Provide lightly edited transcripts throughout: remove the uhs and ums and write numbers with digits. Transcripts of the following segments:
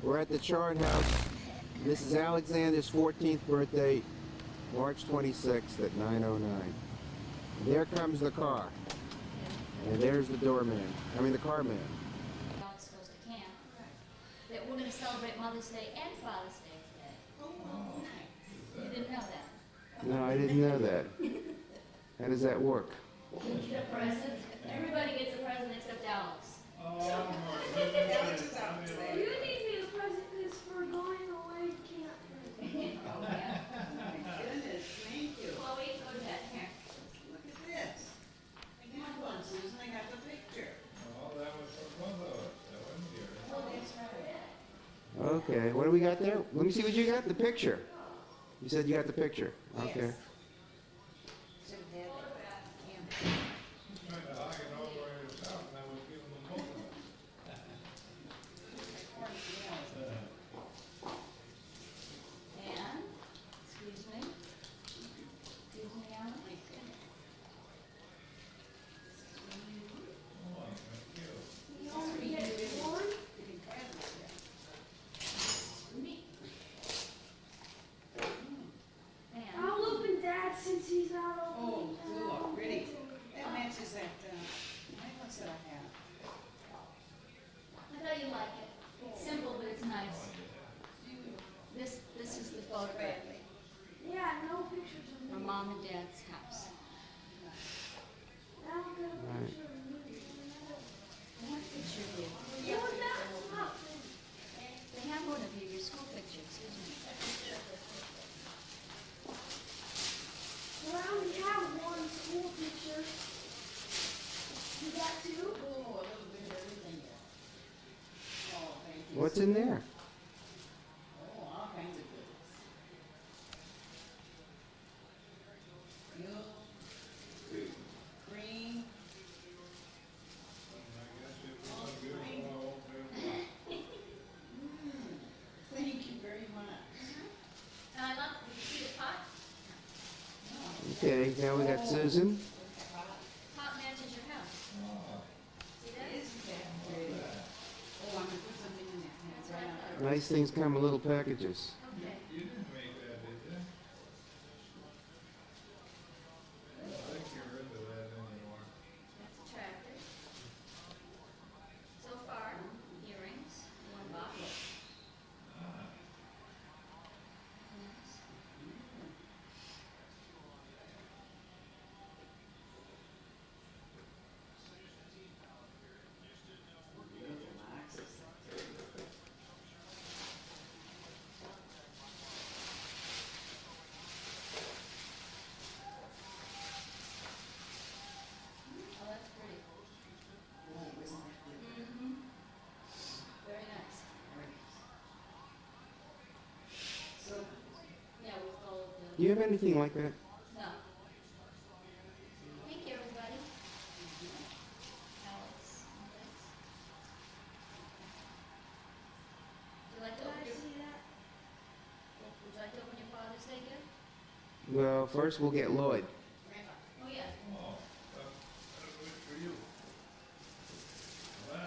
We're at the Chart House. This is Alexander's 14th birthday, March 26th at 9:09. There comes the car. And there's the doorman. I mean the car man. Alex goes to camp. That we're going to celebrate Mother's Day and Father's Day today. Oh, nice. You didn't know that? No, I didn't know that. How does that work? You get a present. Everybody gets a present except Alex. Alex is out You today. need me a present because we're going away to camp. Oh, yeah. My goodness, thank you. Chloe, go to bed. Here. Look at this. Come on, Susan, I got the picture. Oh, that was for both of us, that wasn't yours. Oh, that's right. Okay, what do we got there? Let me see what you got, the picture. You said you got the picture. Okay. Yes. Should have had it. He's trying to hide it all the way to the south, and I was giving them both of us. And, excuse me. Excuse me, Alex. Oh, thank you. You only get one? Getting presents here. Me. And, I'll open Dad since he's not open. Oh, cool, pretty. That matches that, necklace that I have. I thought you'd like it. It's simple, but it's nice. This is the photograph Yeah, no pictures of me. from Mom and Dad's house. I don't get a Right. picture of me. What picture of you? You want that? Look. They have one of you, your school picture, excuse me. Well, I only have one school picture. You got two? Oh, a little bit of everything there. Oh, thank you. What's in there? Oh, all kinds of goodies. Milk, cream, I guess if it was good, I won't do it. thank you very much. And I love, you see the pot? Okay, now we got Susan. Pot matches your house. Oh, See that? Isn't that pretty? Oh, I'm gonna put something in there. That's right on purpose. Nice things come in little packages. Okay. you didn't make that, did you? I think you're rid of that anymore. That's a tractor. So far, earrings, one box. Ah, Yes. Beautiful boxes. Oh, that's pretty. Oh, isn't that pretty? Mm-hmm. Very nice. So, Yeah, with gold. Do you have anything like that? No. Thank you, everybody. Alex. Would you like to Can open I your, see that? would you like to open your Father's Day gift? Well, first we'll get Lloyd. Oh, yeah. oh, that's good for you. Well, I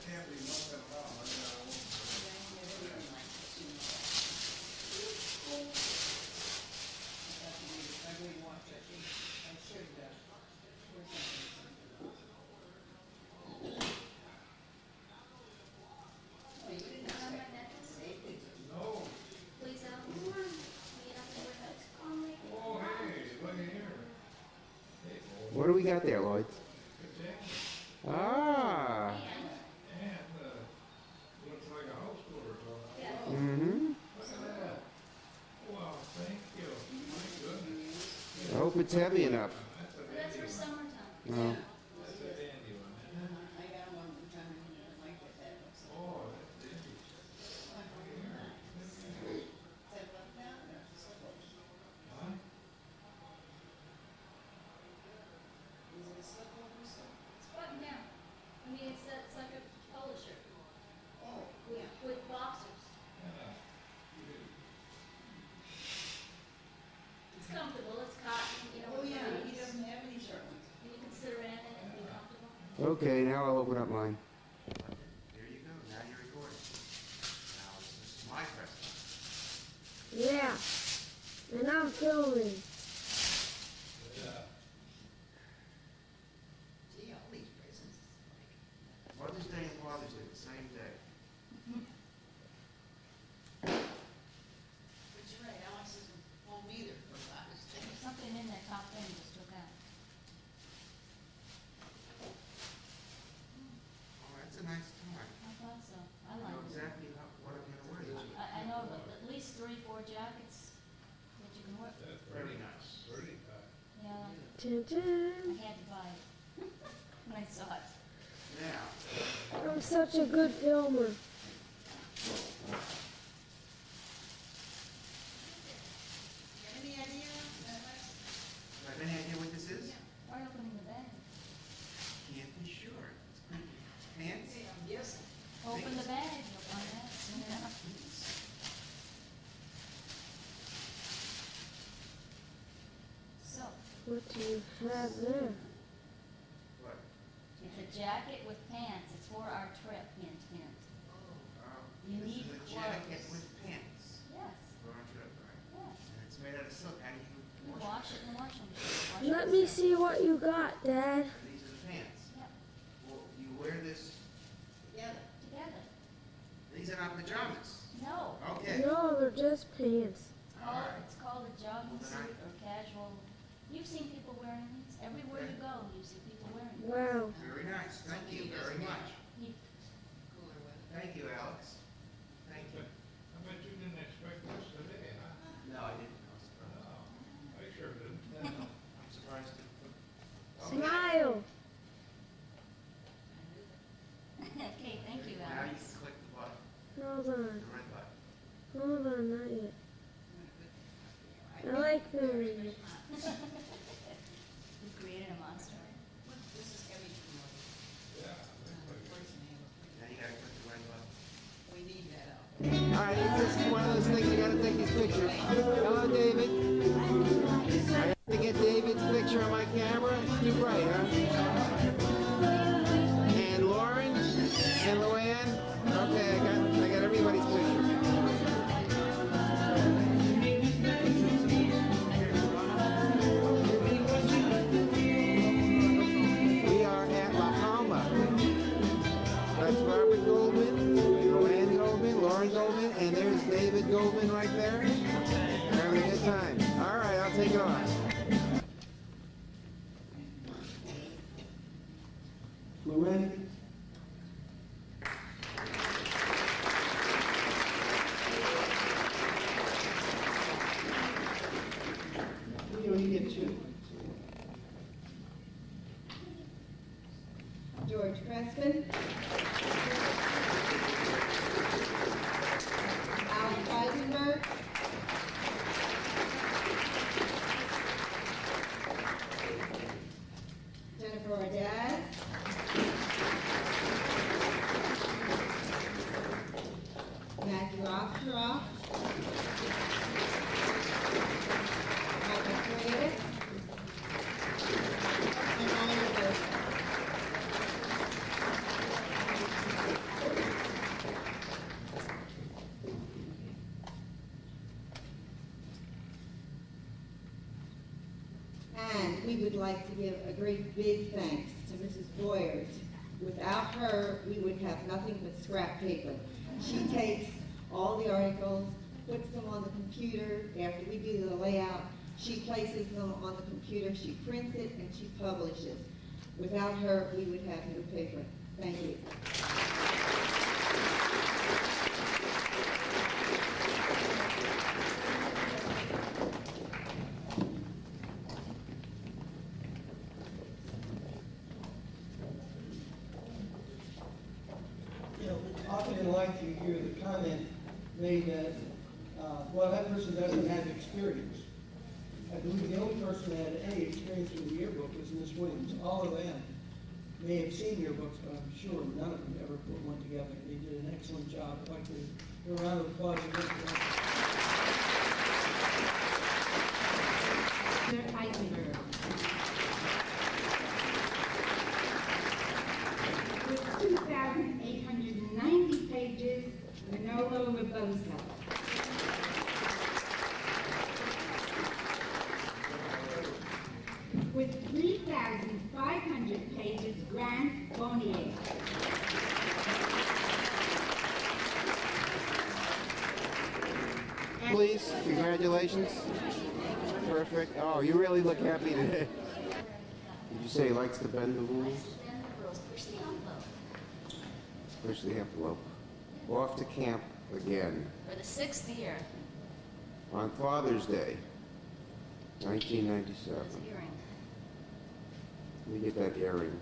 can't be nothing wrong, I gotta open it. I really want to, I should, Oh, you didn't Is that my expect necklace? safety. No, Please, Alex. Come on. Will you not wear that? On me. oh, hey, look at here. Hey, boy, What do we got there, Lloyd? good thing. Ah. And, And, looks like a house tour or something. yeah. Mm-hmm. Look at that. Wow, thank you. My goodness. I hope it's heavy enough. That's a But that's dandy for one. summertime. No. That's a dandy one. I got one time, I like what that looks like. Oh, that's dandy. Is that left down or just close? Huh? Is it a slip over slip? It's buttoned down. I mean, it's like a polo shirt Oh, with, yeah. with boxers. Yeah. It's comfortable, it's cotton, you know. Oh, yeah, he it's- doesn't have any short ones. You can sit around in it and be comfortable. Okay, now I'll open up mine. There you go. Now filming. Gee, all these presents. Mother's Day and Father's Day, the same day. But you're right, Alex isn't home either for Father's Day. There's something in that top end just took out. Oh, that's a nice time. I thought so. I I know like it. exactly what I'm gonna wear this year. I know at least 3, 4 jackets that you can wear. That's Very nice. Pretty nice. Yeah, Tin I tin. had to buy it when I saw it. Now, I'm such a good filmer. You have any idea, Alex? do you have any idea what this is? Try opening the bag. Can't be sure. It's pretty. Pants? Hey, I'm guessing. Open the bag, you'll find out soon enough. So, What do you have there? What? it's a jacket with pants. It's for our trip, hint, hint. You This need is a jacket clothes. with pants. Yes, For our trip, right? yes. And it's made out of silk. How do you You wash wash it in the washing machine. Wash Let it me yourself. see what you got, Dad. These are the pants. Yep, Well, you wear this. Together. together. These are not pajamas. No, Okay. No, they're just pants. it's called a jogging Well, then I- suit or casual. You've seen people wearing these. Everywhere you go, you see people wearing these. Wow. Very nice. Thank you very much. You- Cooler weather. Thank you, Alex. Thank you. I bet you didn't expect this today, huh? No, I didn't. I was surprised. No, I sure didn't. I'm surprised to. Smile. Okay, thank you, Now you Alex. can click the button, Hold the on. red button. Hold on, not yet. I'm I like them. We created a monster. This is heavy for me. Yeah, that's like, Unfortunately, Now you gotta click the red button. we need that out. All right, it's just one of those things, you gotta take these pictures. Hello, David. I have to get David's picture on my camera. It's too bright, huh? And Lauren and Luann. Okay, I got everybody's picture. We are at La Palma. That's Robert Goldman, Luann Goldman, Lauren Goldman, and there's David Goldman right there. We're having a good time. All right, I'll take it off. Luann? You get two. George Crespin. Alex Eisenberg. Jennifer Ordaz. Matthew Ostroff. Michael Freitas. And Ryan Joseph. And we would like to give a great big thanks to Mrs. Boyers. Without her, we would have nothing but scrap paper. She takes all the articles, puts them on the computer. After we do the layout, she places them on the computer, she prints it, and she publishes. Without her, we would have no paper. Thank you. You know, often in life you hear the comment made that, well, that person doesn't have experience. I believe the only person that had any experience with the yearbook was Miss Williams. All of them may have seen yearbooks, but I'm sure none of them ever put one together. They did an excellent job. I'd like to give a round of applause. Mr. Eisenberg. With 2,890 pages, Manolo Rebozo. please? Congratulations. Perfect. Oh, you really look happy today. Did you say he likes to bend the rules? Then the girls push the envelope Push the envelope. Off to camp again for the 6th year. on Father's Day, 1997. His earring. Let me get that earring.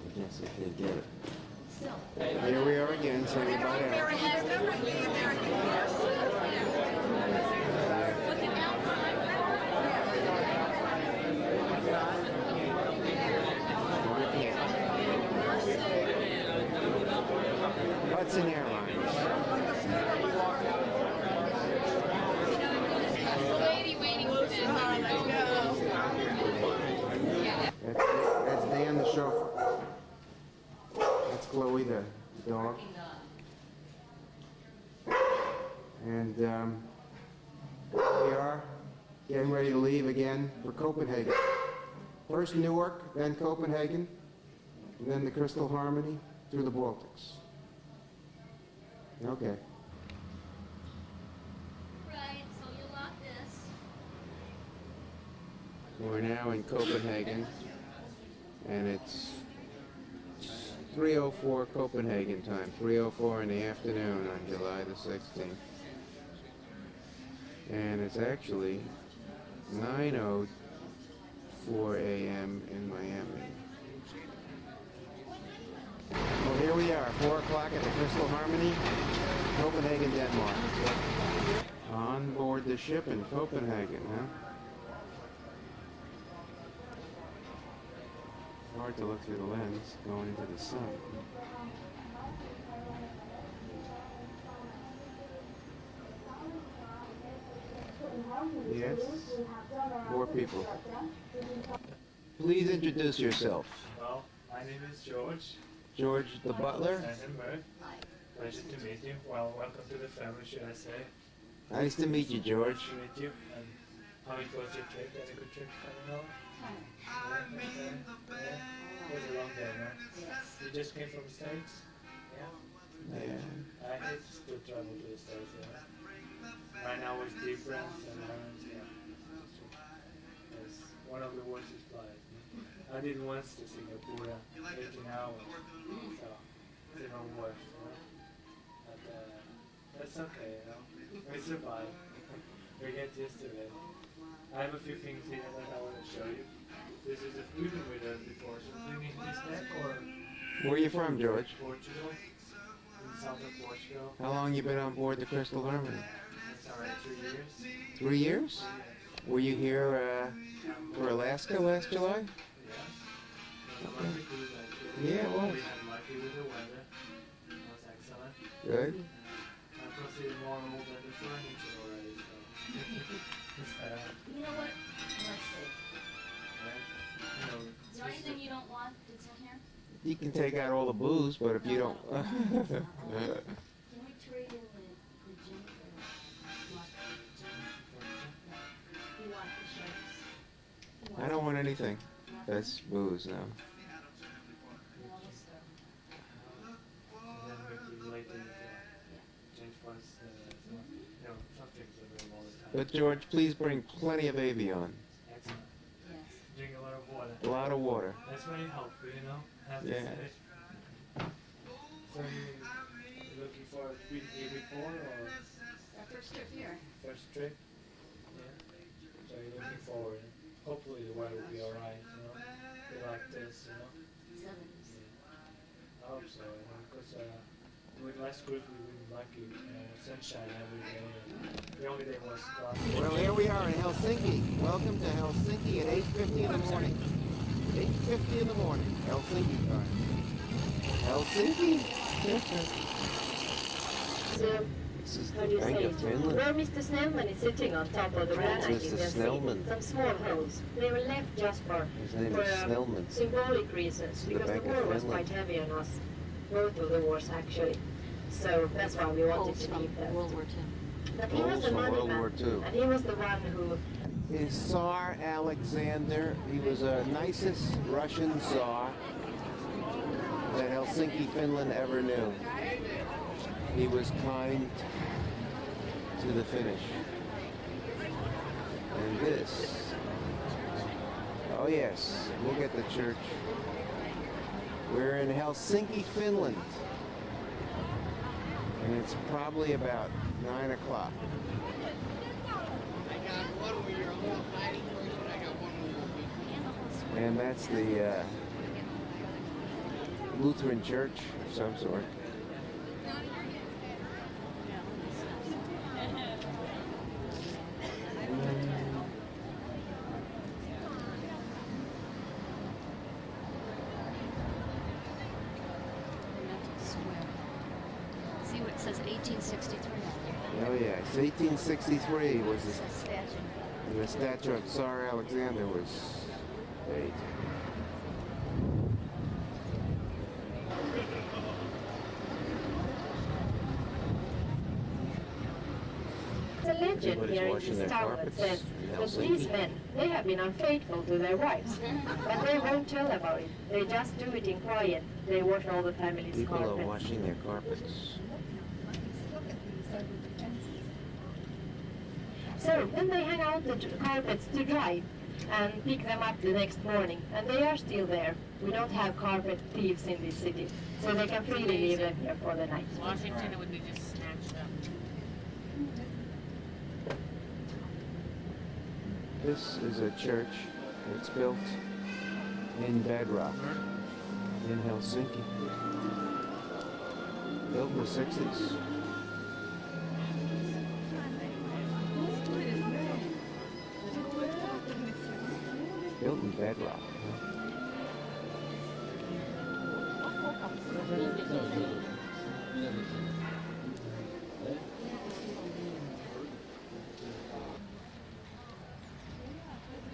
I guess I can't get it. Still. Here we are again, saying goodbye out. Looking outside. Hudson Airlines. Lady waiting for them. That's Dan the chauffeur. That's Chloe the dog. And we are getting ready to leave again for Copenhagen. First Newark, then Copenhagen, and then the Crystal Harmony through the Baltics. Okay. Right, so you lock this. We're now in Copenhagen, and it's 3:04 Copenhagen time, 3:04 in the afternoon on July the 16th. And it's actually 9:04 a.m. in Miami. Well, here we are, 4 o'clock at the Crystal Harmony, Copenhagen, Denmark. On board the ship in Copenhagen, huh? Hard to look through the lens going into the sun. Yes? More people. Please introduce yourself. Well, my name is George. George the butler. Eisenberg. Pleasure to meet you. Well, welcome to the family, should I say. Nice to meet you, George. Nice to meet you. And how it was your trip? Had a good trip coming over? Yeah, okay. Yeah. It was a long day, no? Yes. You just came from the States? Yeah? Yeah. I hate to still travel to the States, yeah. Right now it's different and yeah. It's one of the worst is flight. I did once to Singapore, 18 hours, so it's even worse. You know? But that's okay, you know. We survive. We get used to it. I have a few things here that I want to show you. This is a food with us before, so do you need this deck or Where are you from, George? Portugal? In the south of Portugal. How long you been on board the Crystal Harmony? It's already 3 years. 3 years? Were you here for Alaska last July? Yeah, it was. We had lucky with the weather. It was excellent. Good. I consider more old than the furniture already, so. You know what? Let's see. You know, Is there anything you don't want that's in here? You can take out all the booze, but if you don't... Can we trade in the gin for the You want the shirts? I don't want anything. That's booze now. All this stuff. and then maybe later, change was, you know, some things available all the time. But George, please bring plenty of Avion. Excellent. Yes. Drink a lot of water. A lot of water. That's very helpful, you know. Have to Yeah. say. So you looking for a been here before or Our first trip here. first trip? Yeah. So you're looking forward. Hopefully the weather will be alright, you know. Be like this, you know. 70s. Yeah. I hope so, you know, because with last cruise we were lucky, sunshine every day. The only day was cloudy. Well, here we are in Helsinki. Welcome to Helsinki at 8:50 in the morning. 8:50 in the morning, Helsinki time. Helsinki? So, This is how do the you Bank say of it? Finland. Where Mr. Snellman is sitting on top of the granite, Mr. you can Snellman. see some small holes. They were left just for, His name for is Snellman. symbolic reasons, The because the Bank of war was Finland. quite heavy on us, both of the wars actually. So that's why we wanted to keep them. World War II. But he was Holes the from money World man, War II. and he was the one who Is Tsar Alexander. He was the nicest Russian Tsar that Helsinki, Finland ever knew. He was kind to the finish. And this, oh yes, we'll get the church. We're in Helsinki, Finland. And it's probably about 9 o'clock. And that's the Lutheran church of some sort. See what it says, 1863 on there. Oh yeah, it's 1863 was It's a statue. the statue of Tsar Alexander was made. There's a legend Everybody's here in washing this their town that carpets says in that Helsinki. these men, they have been unfaithful to their wives. But they won't tell about it. They just do it in quiet. They wash all the family's People are carpets. washing their carpets. So then they hang out the carpets to dry and pick them up the next morning. And they are still there. We don't have carpet thieves in this city. So they can freely leave them here for the night. Washington, it would be just snatched up. This is a church that's built in bedrock in Helsinki. Built in the 60s. Built in bedrock.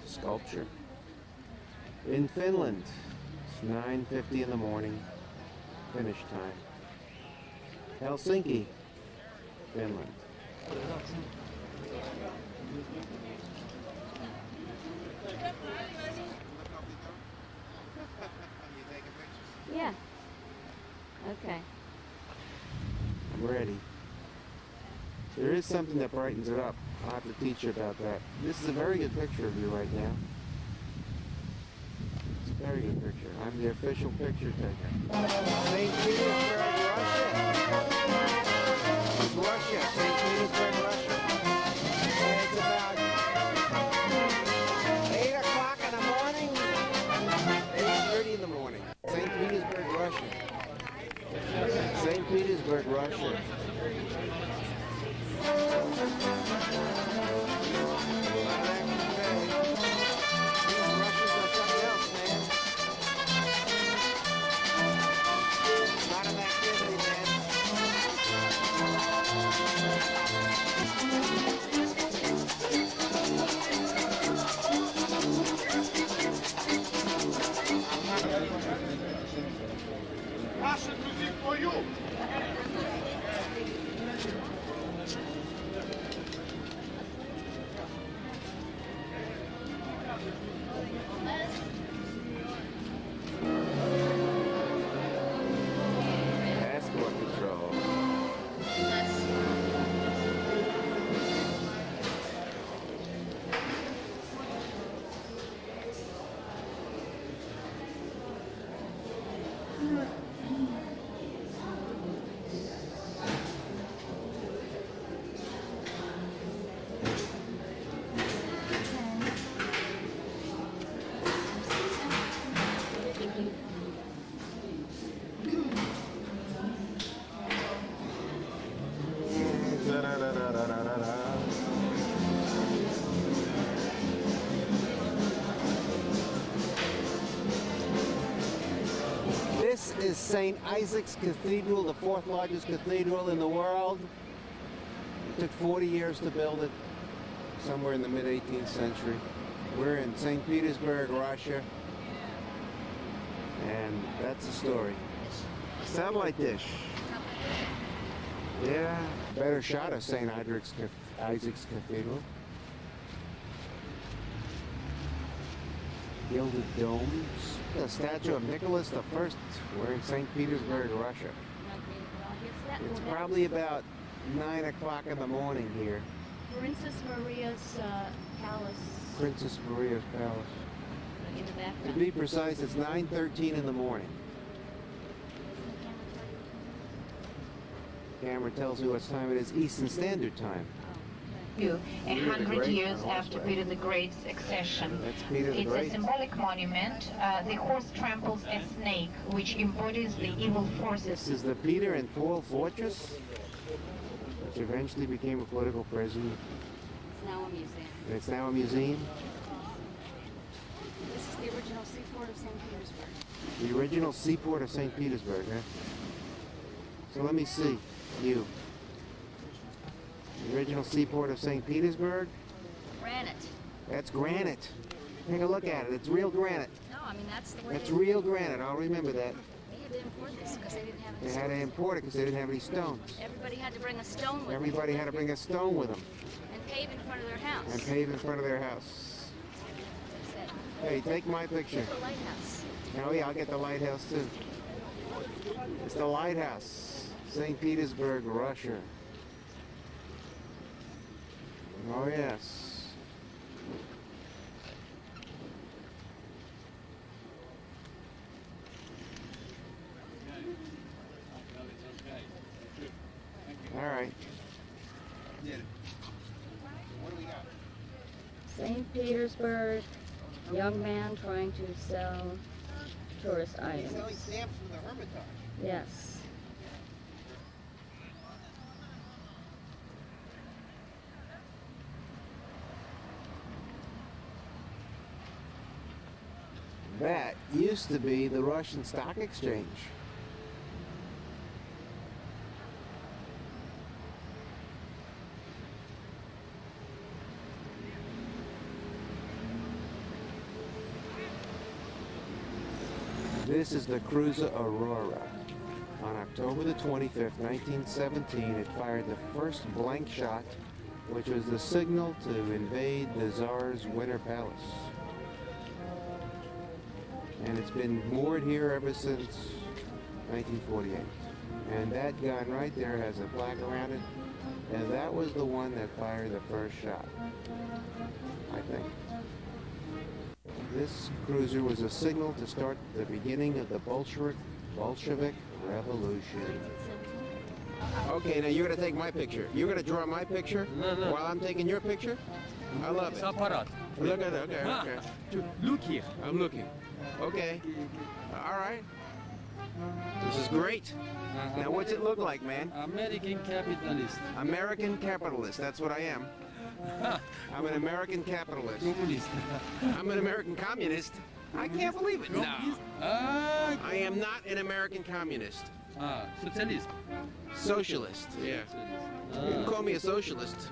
Sculpture. In Finland, it's 9:50 in the morning, finish time. Helsinki, Finland. Yeah. Okay. I'm ready. There is something that brightens it up. I'll have to teach you about that. This is a very good picture of you right now. It's a very good picture. I'm the official picture taker. St. Petersburg, Russia. It's Russia, St. Petersburg, Russia. And it's about 8 o'clock in the morning, 8:30 in the morning. St. Petersburg, Russia. St. Petersburg, Russia. Russian music for you. Passport control. This is St. Isaac's Cathedral, the fourth largest cathedral in the world. It took 40 years to build it, somewhere in the mid-18th century. We're in St. Petersburg, Russia, and that's the story. Satellite dish. Yeah, better shot of St. Isaac's Cathedral. Gilded domes. The statue of Nicholas I. We're in St. Petersburg, Russia. Okay, well, I guess that It's will probably about 9 o'clock in the morning here. Princess Maria's palace Princess Maria's Palace. in the To background. be precise, it's 9:13 in the morning. Camera tells me what time it is, Eastern Standard Time. A Peter the 100 Great years on after horseback. Peter the Great's accession. That's Peter the It's a Great. symbolic monument. The horse tramples a snake, which embodies the evil This forces. is the Peter and Paul Fortress, which eventually became a political prison, It's now a museum. and it's now a museum. This is the original seaport of St. Petersburg. The original seaport of St. Petersburg, huh? So let me see. You. The original seaport of St. Petersburg? Granite. That's granite. Take a look at it. It's real granite. No, I mean that's the way That's they, real granite. I'll remember that. they had to import this because they didn't have They any had to stones. import it because they didn't have any stones. Everybody had to bring a stone with Everybody had to bring a stone with them them and pave in front of their house. and pave in front of their house. As I said. Hey, take my picture. Here's the lighthouse. Oh yeah, I'll get the lighthouse too. It's the lighthouse, St. Petersburg, Russia. Oh yes. All right. St. Petersburg, young man trying to sell tourist items. stamps from the Hermitage. Yes. That used to be the Russian Stock Exchange. This is the cruiser Aurora. On October the 25th, 1917, it fired the first blank shot, which was the signal to invade the Tsar's Winter Palace. And it's been moored here ever since 1948. And that gun right there has a plaque around it, and that was the one that fired the first shot, I think. This cruiser was a signal to start the beginning of the Bolshevik Revolution. Okay, now you're gonna take my picture. You're gonna draw my picture while I'm taking your picture? I love it. Apparat. Look at it, okay. Look here. I'm looking. Okay. All right. This is great. Now what's it look like, man? American capitalist. American capitalist, that's what I am. I'm an American capitalist. Communist. I'm an American communist. I can't believe it. No. I am not an American communist. Socialist. Socialist, yeah. You can call me a socialist.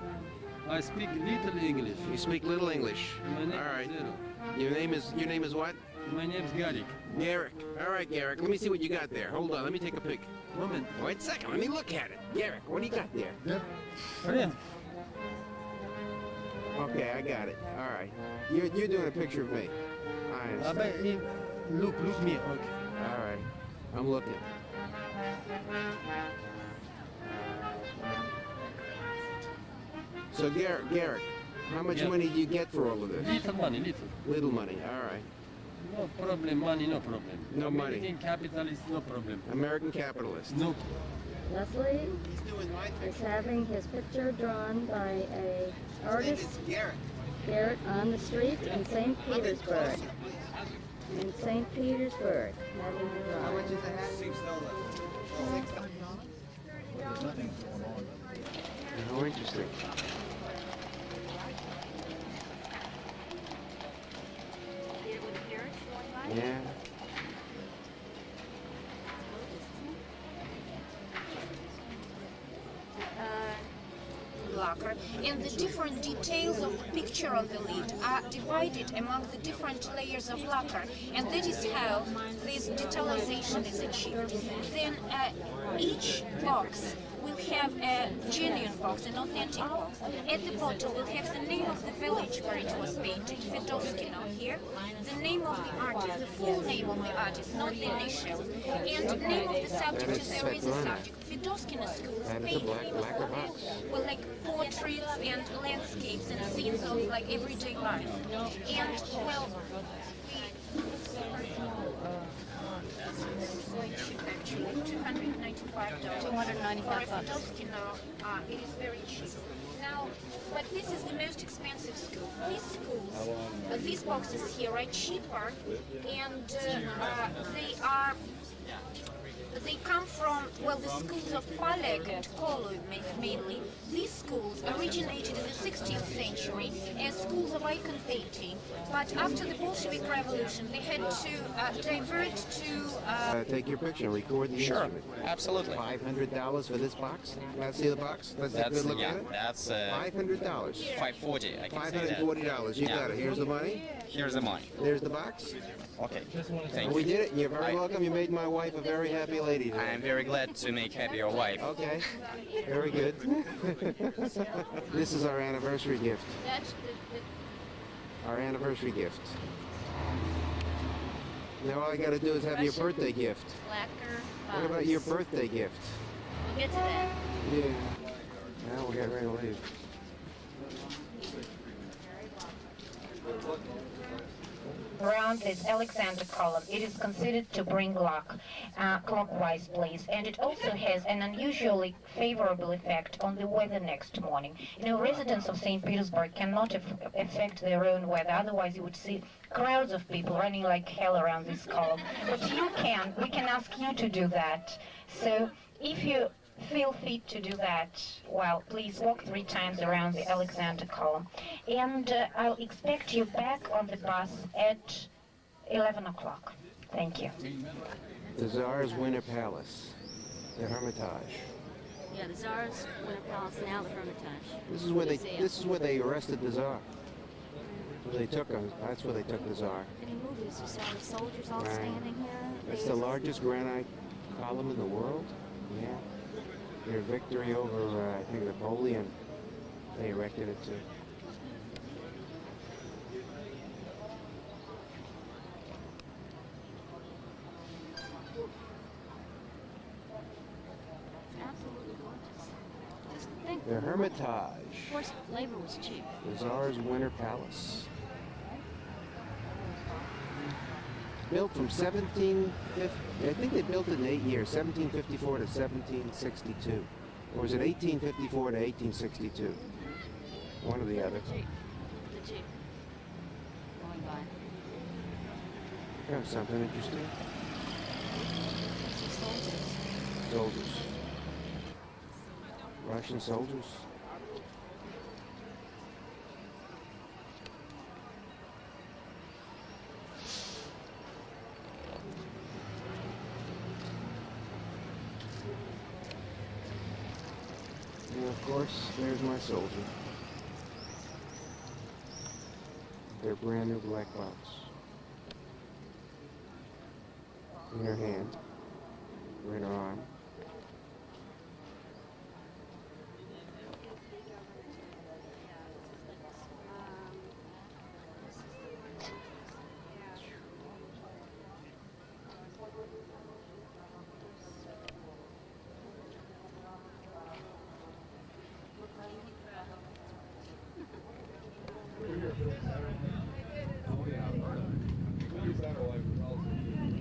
I speak little English. You speak little English. My name All right. is Zero. Your name is what? My name is Garrick. Garrick. All right, Garrick. Let me see what you got there. Hold on. Let me take a pic. Moment. Wait a second. Let me look at it. Garrick, what do you got there? Friend. Okay, I got it. All right. You're doing a picture of me. I understand. Look me. Okay. All right. I'm looking. So Garrick, how much Yeah. money do you get for all of this? Little money, little. Little money. All right. No problem, money, no problem. No money. American capitalist, no problem. American capitalist. No. Leslie He's doing my is having his picture drawn by a artist, Garrick. Garrett, on the street in St. Petersburg. In St. Petersburg, having it How drawn. much is the hat? Oh, interesting. Yeah. Lacquer, and the different details of the picture on the lid are divided among the different layers of lacquer, and that is how this detalization is achieved. Then each box will have a genuine box, an authentic box. At the bottom we'll have the name of the village where it was painted, Fedoskino here, the name of the artist, the full name of the artist, not the initial, and the name of the subject if there is a subject. Fedoskino school is That is a painted lacquer box. well, like portraits and landscapes and scenes of like everyday life. And well, this is quite cheap actually, $295. $295. It is very cheap. Now, but this is the most expensive school. These schools, these boxes here are cheaper, and they come from, well, the schools of Paleg and Kolo mainly. These schools originated in the 16th century as schools of icon painting, but after the Bolshevik Revolution they had to divert to... Take your picture, record the instrument. Absolutely. $500 for this box? Let's see the box. Let's take a good look at it. That's $500. $540. I can say that. $540. You got it. Here's the money. Here's the money. There's the box. Okay. Thank We you. did it. You're very welcome. You made my wife a very happy lady today. I'm very glad to make happy your wife. Okay. Very good. This is our anniversary gift. Our anniversary gift. Now all I got to do is have your birthday gift. Lacquer What about your birthday gift? We'll get to that. Yeah. Now we're getting ready to leave. Around this Alexander column, it is considered to bring luck, clockwise please, and it also has an unusually favorable effect on the weather next morning. You know, residents of St. Petersburg cannot affect their own weather, otherwise you would see crowds of people running like hell around this column. But you can, we can ask you to do that. So if you feel fit to do that, well, please walk 3 times around the Alexander column. And I'll expect you back on the bus at 11 o'clock. Thank you. The Tsar's Winter Palace, the Hermitage. Yeah, the Tsar's Winter Palace, now the Hermitage. This is where they. Museum. This is where they arrested the Tsar. They took him. That's where they took the Tsar. Any movies? You saw the soldiers all Right. standing here? It's the largest granite column in the world. Yeah. Their victory over, I think, Napoleon. They erected it too. It's absolutely gorgeous. Just think. The Hermitage. Of course, labor was cheap. The Tsar's Winter Palace. Built from 1750, I think they built it in 8 years, 1754 to 1762. Or was it 1854 to 1862? One or the other. The Jeep. Going by. Got something interesting. Some soldiers. Soldiers. Russian soldiers. And of course, there's my soldier. Their brand new black box. In her hand. Or in her arm.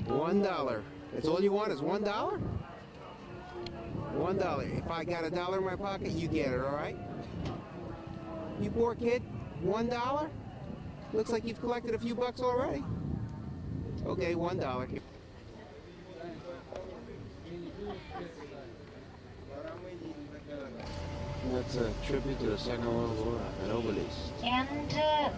$1. That's all you want is $1? $1. If I got $1 in my pocket, you get it, all right? You poor kid, $1? Looks like you've collected a few bucks already. Okay, $1. That's a tribute to the Second World War, an obelisk. And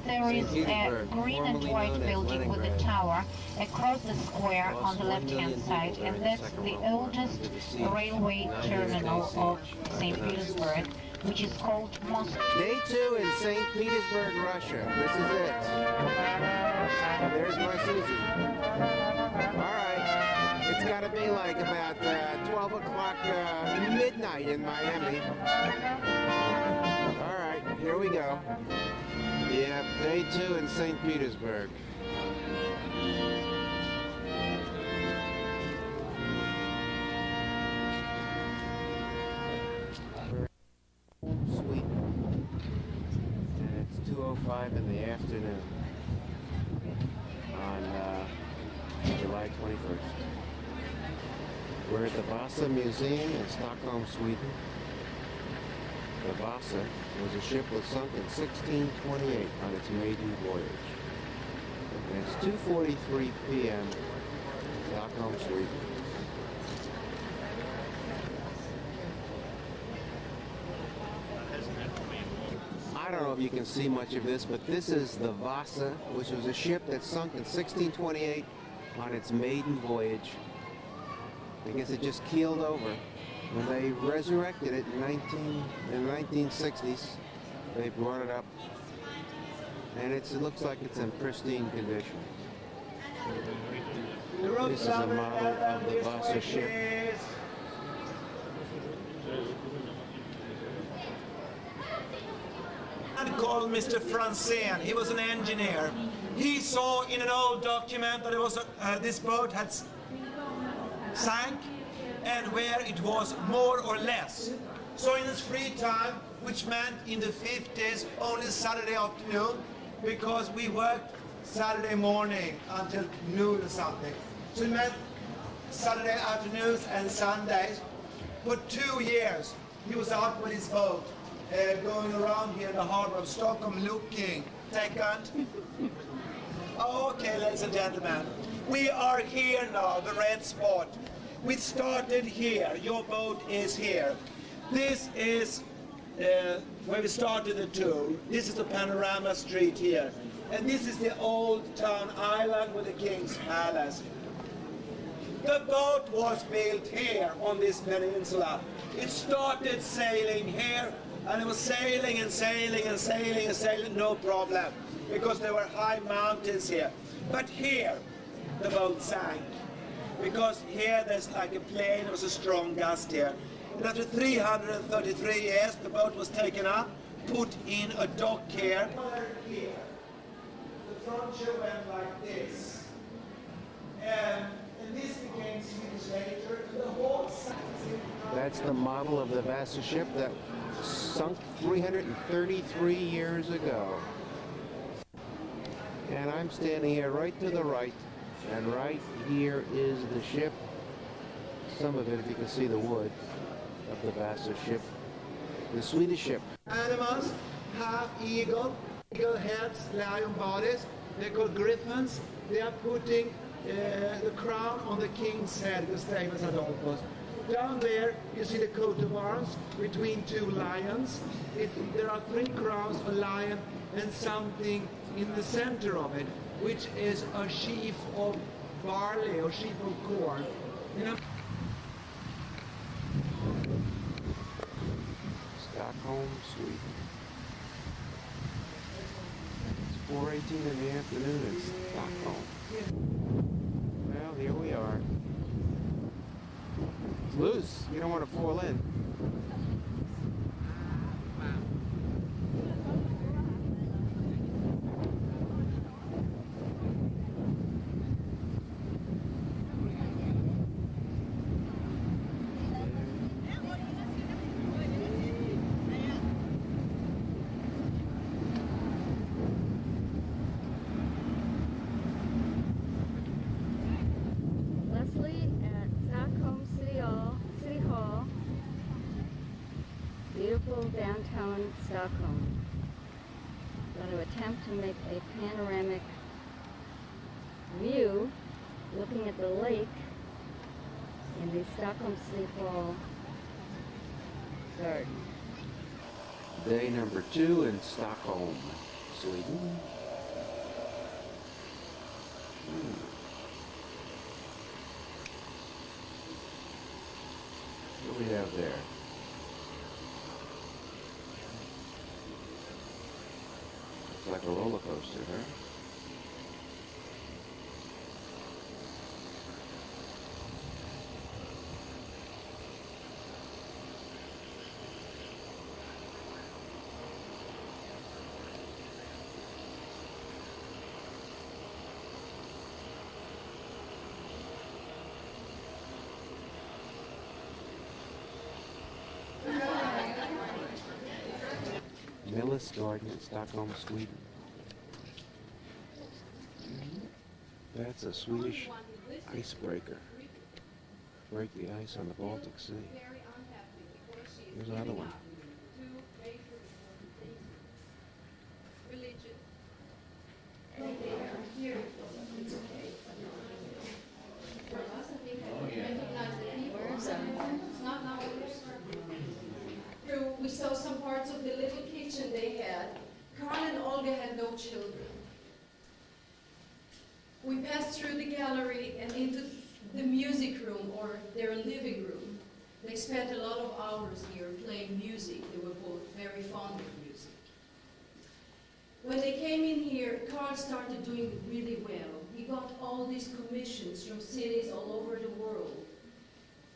there is a green and white building with a tower across the square on the left-hand side, and that's the oldest railway terminal of St. Petersburg, which is called Moscow. Day 2 in St. Petersburg, Russia. This is it. There's my Susie. All right. It's got to be like about 12 o'clock midnight in Miami. All right, here we go. Yeah, day 2 in St. Petersburg. Sweet. And it's 2:05 in the afternoon on July 21st. We're at the Vasa Museum in Stockholm, Sweden. The Vasa was a ship that sunk in 1628 on its maiden voyage. And it's 2:43 p.m. Stockholm, Sweden. I don't know if you can see much of this, but this is the Vasa, which was a ship that sunk in 1628 on its maiden voyage. I guess it just keeled over. When they resurrected it in the 1960s, they brought it up, and it looks like it's in pristine condition. This is a model of the Vasa ship. Called Mr. Franzen. He was an engineer. He saw in an old document that it was this boat had sank, and where it was more or less. So in his free time, which meant in the 50s only Saturday afternoon, because we worked Saturday morning until noon or something. So it meant Saturday afternoons and Sundays. For 2 years, he was out with his boat, going around here in the harbor of Stockholm looking. Second. Okay, ladies and gentlemen, we are here now, the red spot. We started here, your boat is here. This is where we started the tour. This is the panorama street here. And this is the old town island with the King's Palace. The boat was built here on this peninsula. It started sailing here, and it was sailing and sailing and sailing and sailing, no problem, because there were high mountains here. But here, the boat sank, because here there's like a plane, there was a strong gust here. And after 333 years, the boat was taken up, put in a dock here. Here, the frontier went like this. And this became Swedish later, and the whole sank. That's the model of the Vasa ship that sunk 333 years ago. And I'm standing here right to the right, and right here is the ship. Some of it, if you can see the wood of the Vasa ship, the Swedish ship. Animals have eagle heads, lion bodies. They're called griffins. They are putting the crown on the king's head, Gustavus Adolphus. Down there, you see the coat of arms between two lions. There are 3 crowns, a lion, and something in the center of it, which is a sheaf of barley or sheaf of corn. You know? Stockholm, Sweden. It's 4:18 in the afternoon in Stockholm. Well, here we are. It's loose. You don't want to fall in. Leslie at Stockholm City Hall. Beautiful downtown Stockholm. Going to attempt to make a panoramic view looking at the lake in the Stockholm City Hall garden. Day number 2 in Stockholm, Sweden. What do we have there? Looks like a roller coaster, huh? Millis Garden in Stockholm, Sweden. That's a Swedish icebreaker. Break the ice on the Baltic Sea. Here's another one. We saw some parts of the little kitchen they had. Carl and Olga had no children. We passed through the gallery and into the music room, or their living room. They spent a lot of hours here playing music. They were both very fond of music. When they came in here, Carl started doing really well. He got all these commissions from cities all over the world,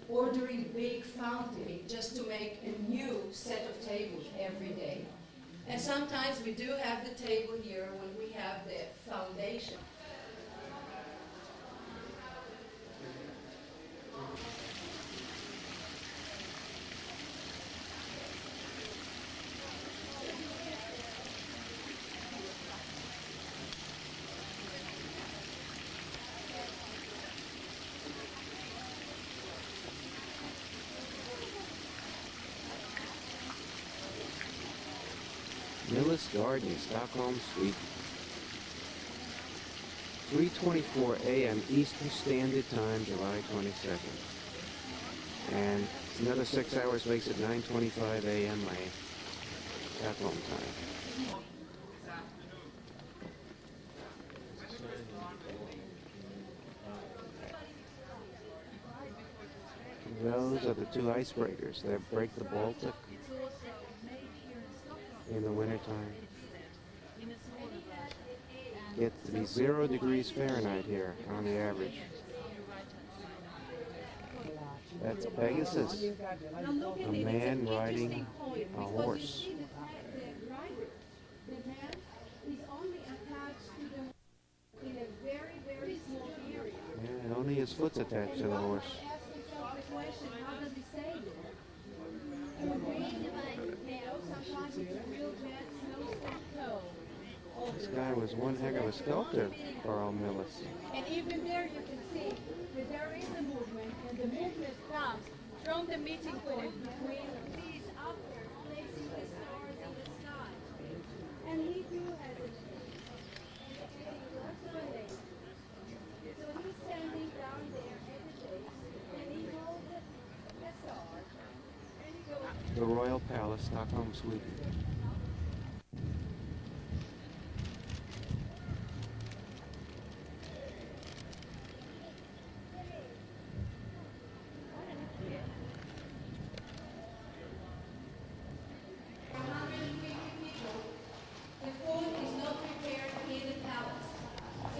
ordering big fountain just to make a new set of tables every day. And sometimes we do have the table here when we have the foundation. Millis Garden, Stockholm, Sweden. 3:24 a.m. Eastern Standard Time, July 22nd. And another 6 hours makes it 9:25 a.m. my Stockholm time. Those are the two icebreakers that break the Baltic in the wintertime. Gets to be 0 degrees Fahrenheit here on the average. That's Pegasus, a man riding a horse. The man is only attached to the in a very, very small area. Yeah, only his foot's attached to the horse. Ask yourself the question, how does he say it? Sometimes it's a real bad snowstorm. This guy was one heck of a sculptor, Carl Millis. And even there you can see that there is a movement, and the movement comes from the meeting point between these upward placing the stars in the sky. And he too has a name. Also a name. So he's standing down there at the base, and he holds a star, and he goes. The Royal Palace, Stockholm, Sweden. The food is not prepared in the palace.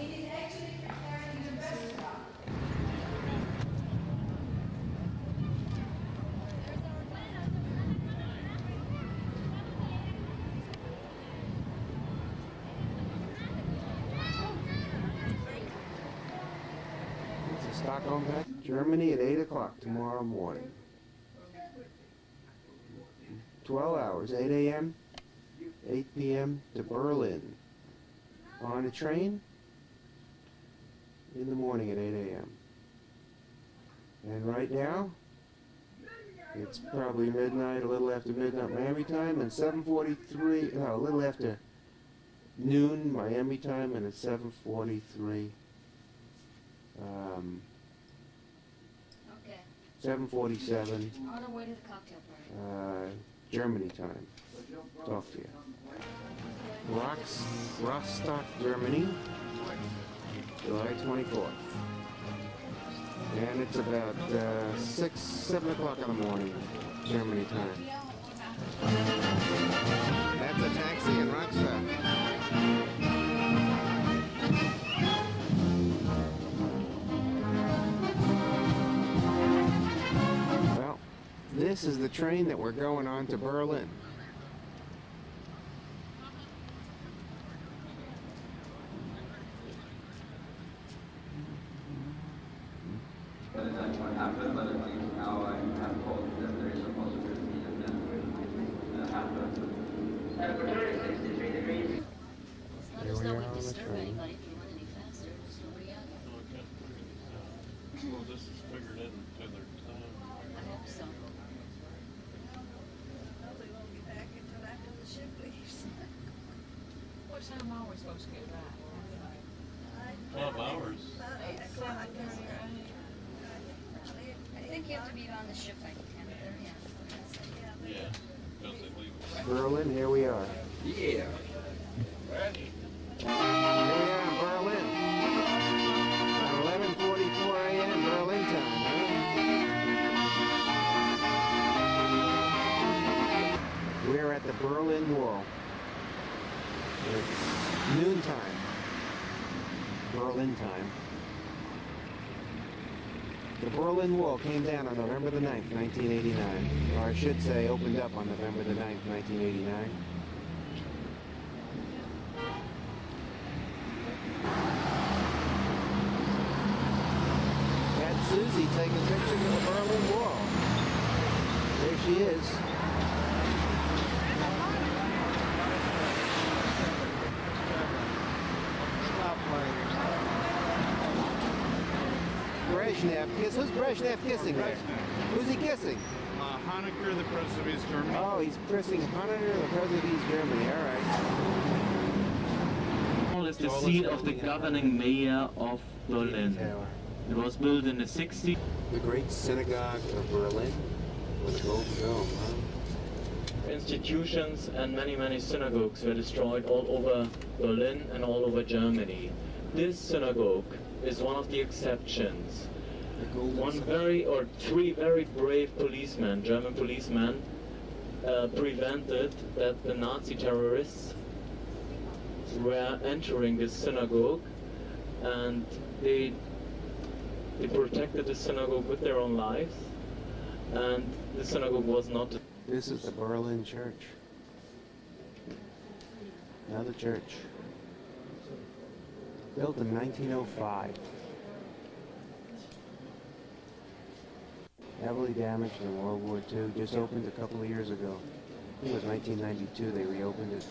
It is actually prepared in the restaurant. It's a Stockholm back, Germany at 8 o'clock tomorrow morning. 12 hours, 8 a.m., 8 p.m. to Berlin. On a train in the morning at 8 a.m. And right now, it's probably midnight, a little after midnight Miami time, and 7:43, no, a little after noon Miami time, and it's 7:43. 7:47 On the way to the cocktail party. Germany time. Talk to you. Rostock, Germany, July 24th. And it's about 7 o'clock in the morning, Germany time. That's a taxi in Rostock. Well, this is the train that we're going on to Berlin. What happened, but at least now I have hope that there is a possibility that that will happen. supposed to get back. 12 hours. I think you have to be on the ship by 10:30. Yeah. Because they leave. Berlin, here we are. Yeah. Here we are in Berlin. At 11:44 a.m. Berlin time, huh? We're at the Berlin Wall. It's noontime. Berlin time. The Berlin Wall came down on November the 9th, 1989. Or I should say, opened up on November the 9th, 1989. Had Susie taking pictures of the Berlin Wall. There she is. Brezhnev kiss. Who's Brezhnev kissing there? Who's he kissing? Honecker, the President of East Germany. Oh, he's kissing Honecker, the President of East Germany. All right. Is the seat of the governing mayor of Berlin. It was built in the 60s. The great synagogue of Berlin with a gold dome, huh? Institutions and many synagogues were destroyed all over Berlin and all over Germany. This synagogue is one of the exceptions. Three very brave policemen, German policemen, prevented that the Nazi terrorists were entering this synagogue, and they protected the synagogue with their own lives, and the synagogue was not. This is the Berlin Church. Another church. Built in 1905. Heavily damaged in World War II. Just opened a couple of years ago. I think it was 1992 they reopened it.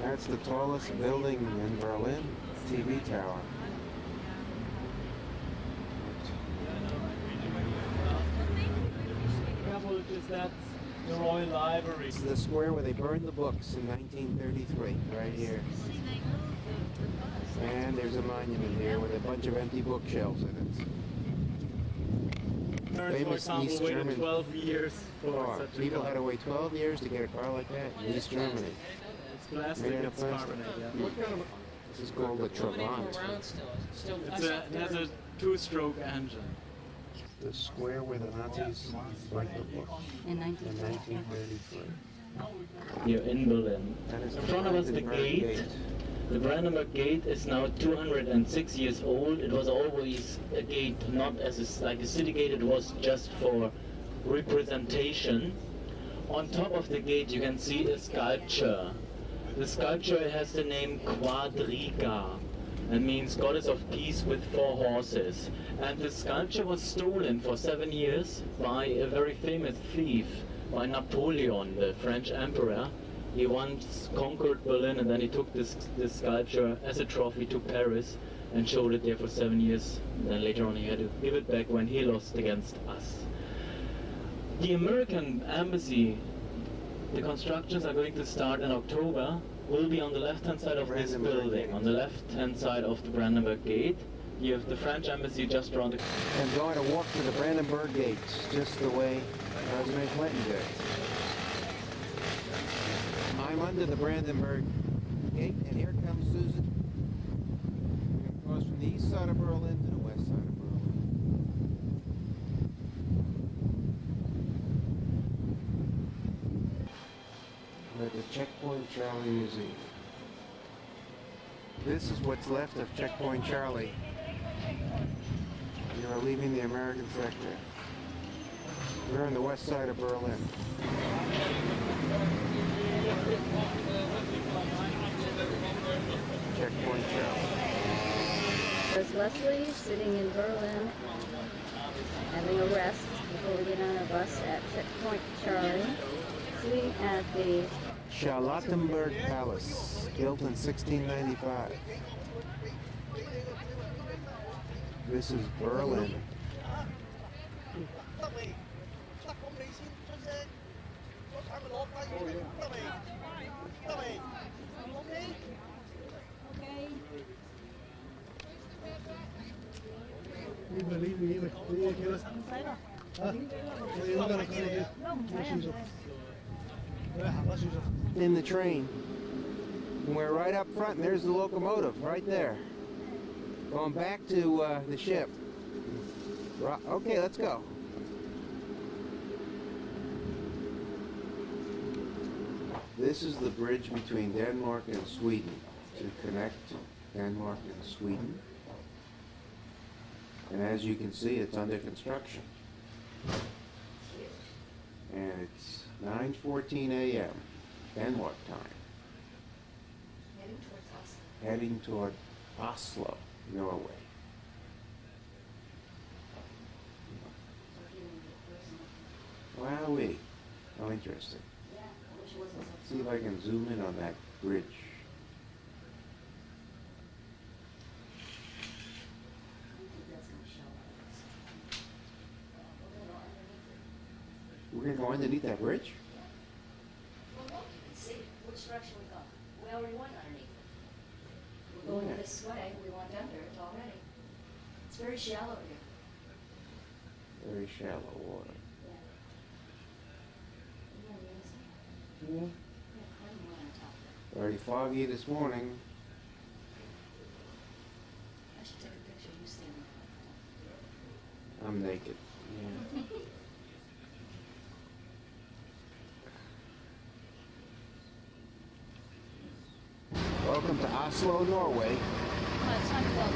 That's the tallest building in Berlin, TV tower. Is that the Royal Library? It's the square where they burned the books in 1933, right here. And there's a monument here with a bunch of empty bookshelves in it. For example, waited 12 years for such a People car. had to wait 12 years to get a car like that in East Germany. It's plastic, Made out of it's plastic. carbonate, yeah. This is called the Trabant. It has a two-stroke engine. The square where the Nazis burnt the books in 1933. Here in Berlin. That is In front of us, the gate. The Brandenburg Gate is now 206 years old. It was always a gate, not as like a city gate. It was just for representation. On top of the gate, you can see a sculpture. The sculpture has the name Quadriga. That means goddess of peace with 4 horses. And the sculpture was stolen for 7 years by a very famous thief, by Napoleon, the French emperor. He once conquered Berlin, and then he took this sculpture as a trophy to Paris and showed it there for 7 years. And then later on he had to give it back when he lost against us. The American embassy, the constructions are going to start in October, will be on the left-hand side of this building, on the left-hand side of the Brandenburg Gate. You have the French embassy just around the... I'm going to walk to the Brandenburg Gate, just the way President Clinton did. I'm under the Brandenburg Gate, and here comes Susan. It goes from the east side of Berlin to the west side of Berlin. We're at the Checkpoint Charlie Museum. This is what's left of Checkpoint Charlie. We are leaving the American sector. We're on the west side of Berlin. Checkpoint Charlie. There's Leslie sitting in Berlin, having a rest before we get on our bus at Checkpoint Charlie, sitting at the Charlottenburg Palace, built in 1695. This is Berlin. In the train. And we're right up front, and there's the locomotive right there. Going back to the ship. Okay, let's go. This is the bridge between Denmark and Sweden to connect Denmark and Sweden. And as you can see, it's under construction. And it's 9:14 a.m. Denmark time. Heading toward Oslo, Norway. Wowee. How interesting. Let's see if I can zoom in on that bridge. We're going to go underneath that bridge? See which direction we go. We already went underneath. We're going this way, we went under it already. It's very shallow here. Very shallow water. Yeah. Yeah. Very foggy this morning. I should take a picture of you standing there. I'm naked. Yeah. Welcome to Oslo, Norway. It's time to go up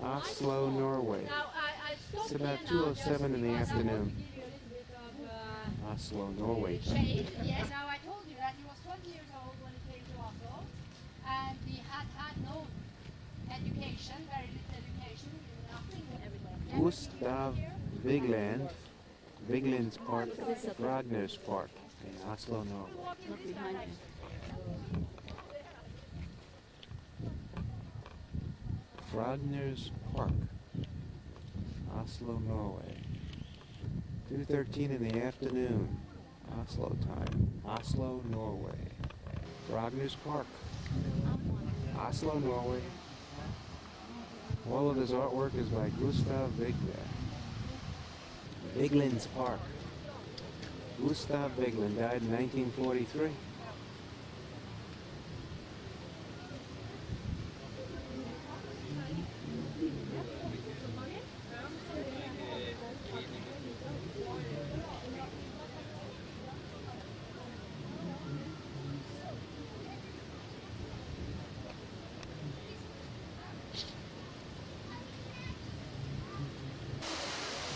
Oslo, Norway. It's about 2:07 in the afternoon. Oslo, Norway. Yes, now I told you that he was 20 years old when he came to Oslo, and he had no education, very little education, nothing, everywhere. Gustav Vigeland, Vigeland's Park, Ragnars's Park in Oslo, Norway. Look behind you. Ragnars's Park, Oslo, Norway. 2:13 in the afternoon, Oslo time. Oslo, Norway. Ragnars's Park, Oslo, Norway. All of this artwork is by Gustav Vigeland. Vigeland's Park. Gustav Vigeland died in 1943.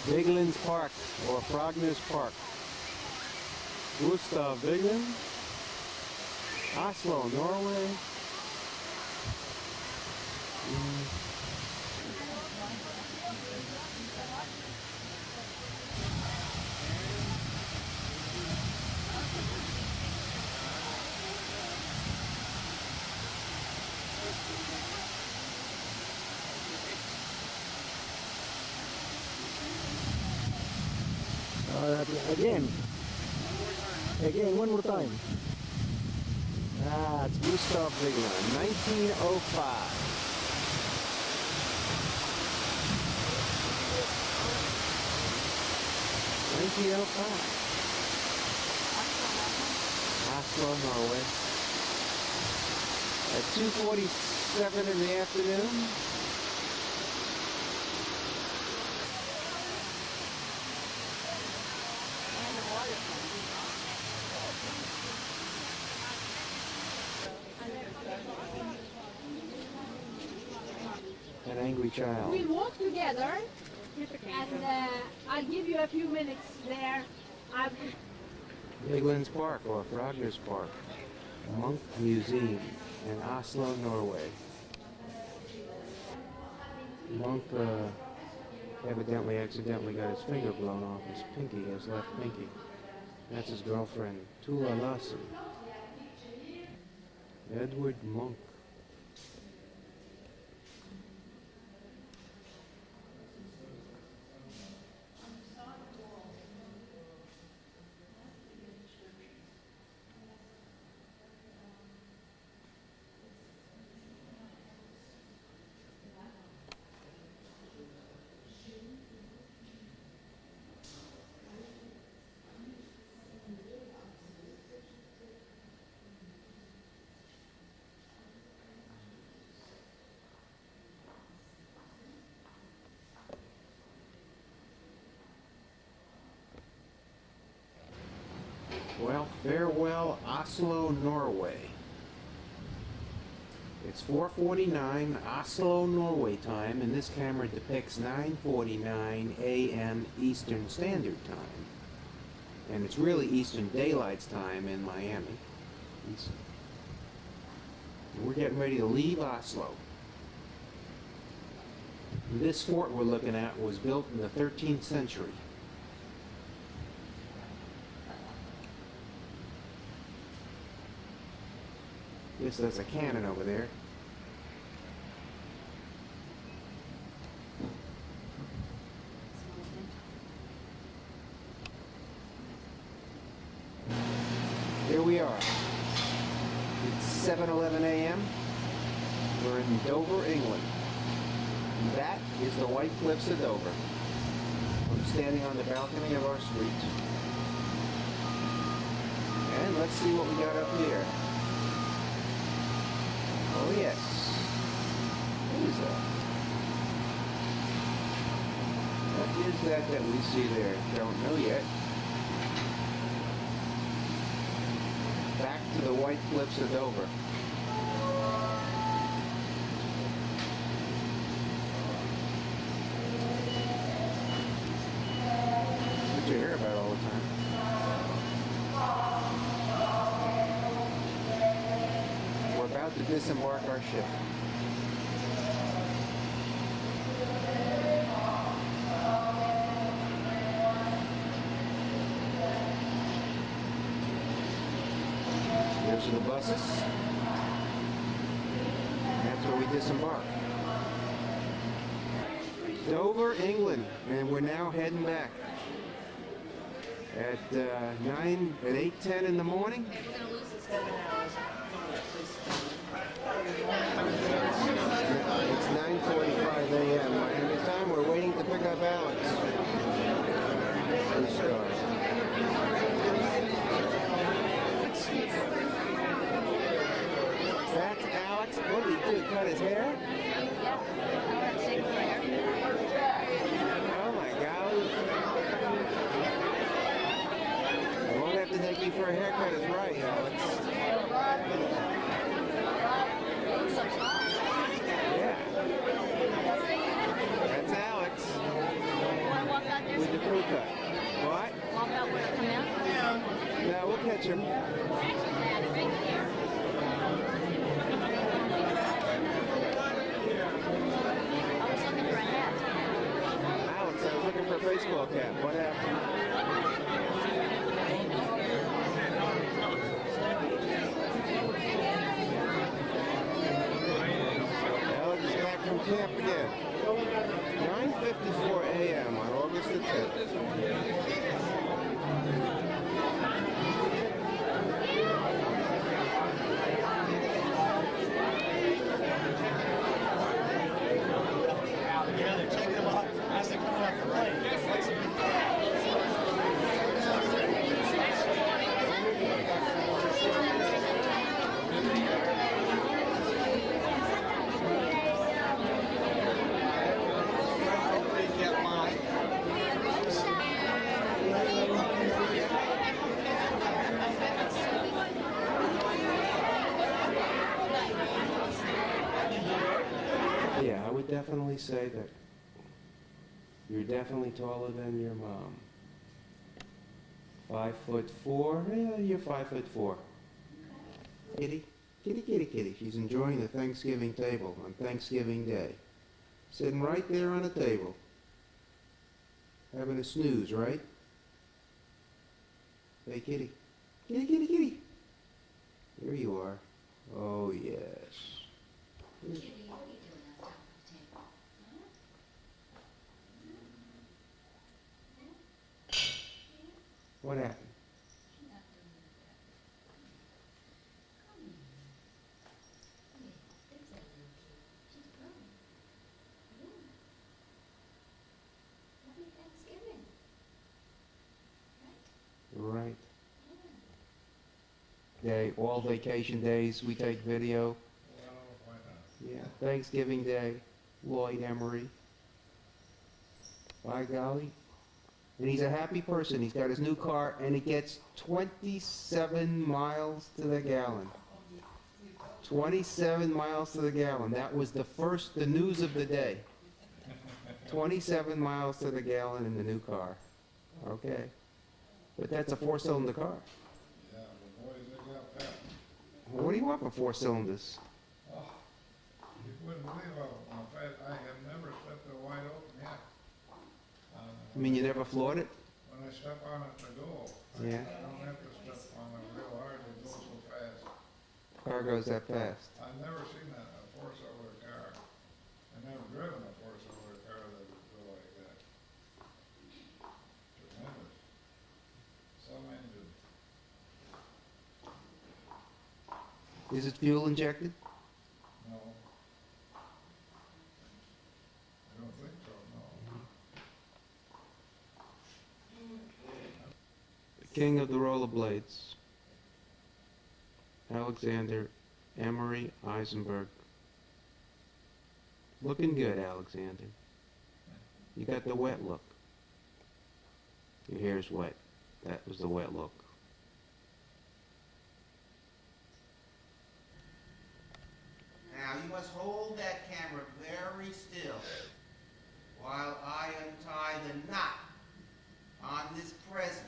Vigeland's Park, or Ragnars's Park. Gustav Vigeland, Oslo, Norway. Again, one more time. It's Gustav Vigeland, 1905. Oslo, Norway. At 2:47 in the afternoon. every child. We'll walk together, and I'll give you a few minutes there. Biglands Park, or Frogner's Park. Munch Museum in Oslo, Norway. Munch evidently accidentally got his finger blown off his pinky, his left pinky. That's his girlfriend, Tula Lassen. Edward Munch. Well, farewell Oslo, Norway. It's 4:49 Oslo, Norway time, and this camera depicts 9:49 a.m. Eastern Standard Time. And it's really Eastern Daylight Time in Miami. We're getting ready to leave Oslo. This fort we're looking at was built in the 13th century. Yes, that's a cannon over there. Here we are. It's 7:11 a.m. We're in Dover, England. And that is the White Cliffs of Dover. I'm standing on the balcony of our suite. And let's see what we got up here. Oh yes. What is that? What is that we see there? Don't know yet. Back to the White Cliffs of Dover. What you hear about all the time. We're about to disembark our ship. Here's the buses. That's where we disembark. Dover, England, and we're now heading back at 8:10 in the morning. It's 9:45 a.m. Miami time. We're waiting to pick up Alex. Blue Star. That's Alex. What did he do? Cut his hair? Oh my God. I won't have to take you for a haircut. It's right, Alex. Yeah. That's Alex. With the crew cut. What? Walk out where to come out? No, we'll catch him. Alex, I was looking for a baseball cap. What happened? Alex is back from camp again. 9:54 a.m. on August the 10th. You're definitely taller than your mom. 5'4". Yeah, you're 5'4". Kitty, kitty, kitty, kitty. She's enjoying the Thanksgiving table on Thanksgiving Day. Sitting right there on the table. Having a snooze, right? Hey, kitty. Kitty, kitty, kitty. Here you are. Oh, yes. Kitty, what are you doing on top of the table? What happened? She's not doing that. Come here. Come here. Fix that little kid. She's growing. Yeah. Happy Thanksgiving. Right? Right. Day, all vacation days, we take video. Well, why not? Yeah, Thanksgiving Day, Lloyd Emery. By golly. And he's a happy person. He's got his new car, and it gets 27 miles to the gallon. 27 miles to the gallon. That was the news of the day. 27 miles to the gallon in the new car. Okay. But that's a four-cylinder car. Yeah, but boys, they got that. What do you want for four cylinders? Oh, you wouldn't believe how fast I have never stepped a wide open yet. I mean, you never floored it? When I step on it to go, Yeah. I don't have to step on it real hard, it goes so fast. Car goes that fast. I've never seen a four-cylinder car. I've never driven a four-cylinder car that would go like that. Tremendous. Some engine. Is it fuel injected? No. I don't think so, no. The king of the rollerblades. Alexander Emery Eisenberg. Looking good, Alexander. You got the wet look. Your hair's wet. That was the wet look. Now you must hold that camera very still while I untie the knot on this present.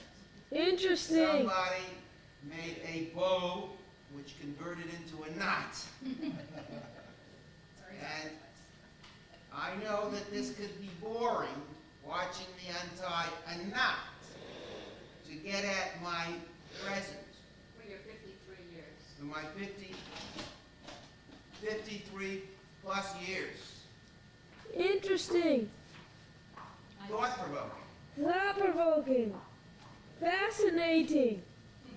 Interesting. Somebody made a bow which converted into a knot. And I know that this could be boring, watching me untie a knot to get at my present. For your 53 years. For my 53 plus years. Interesting. Thought-provoking. Thought-provoking. Fascinating.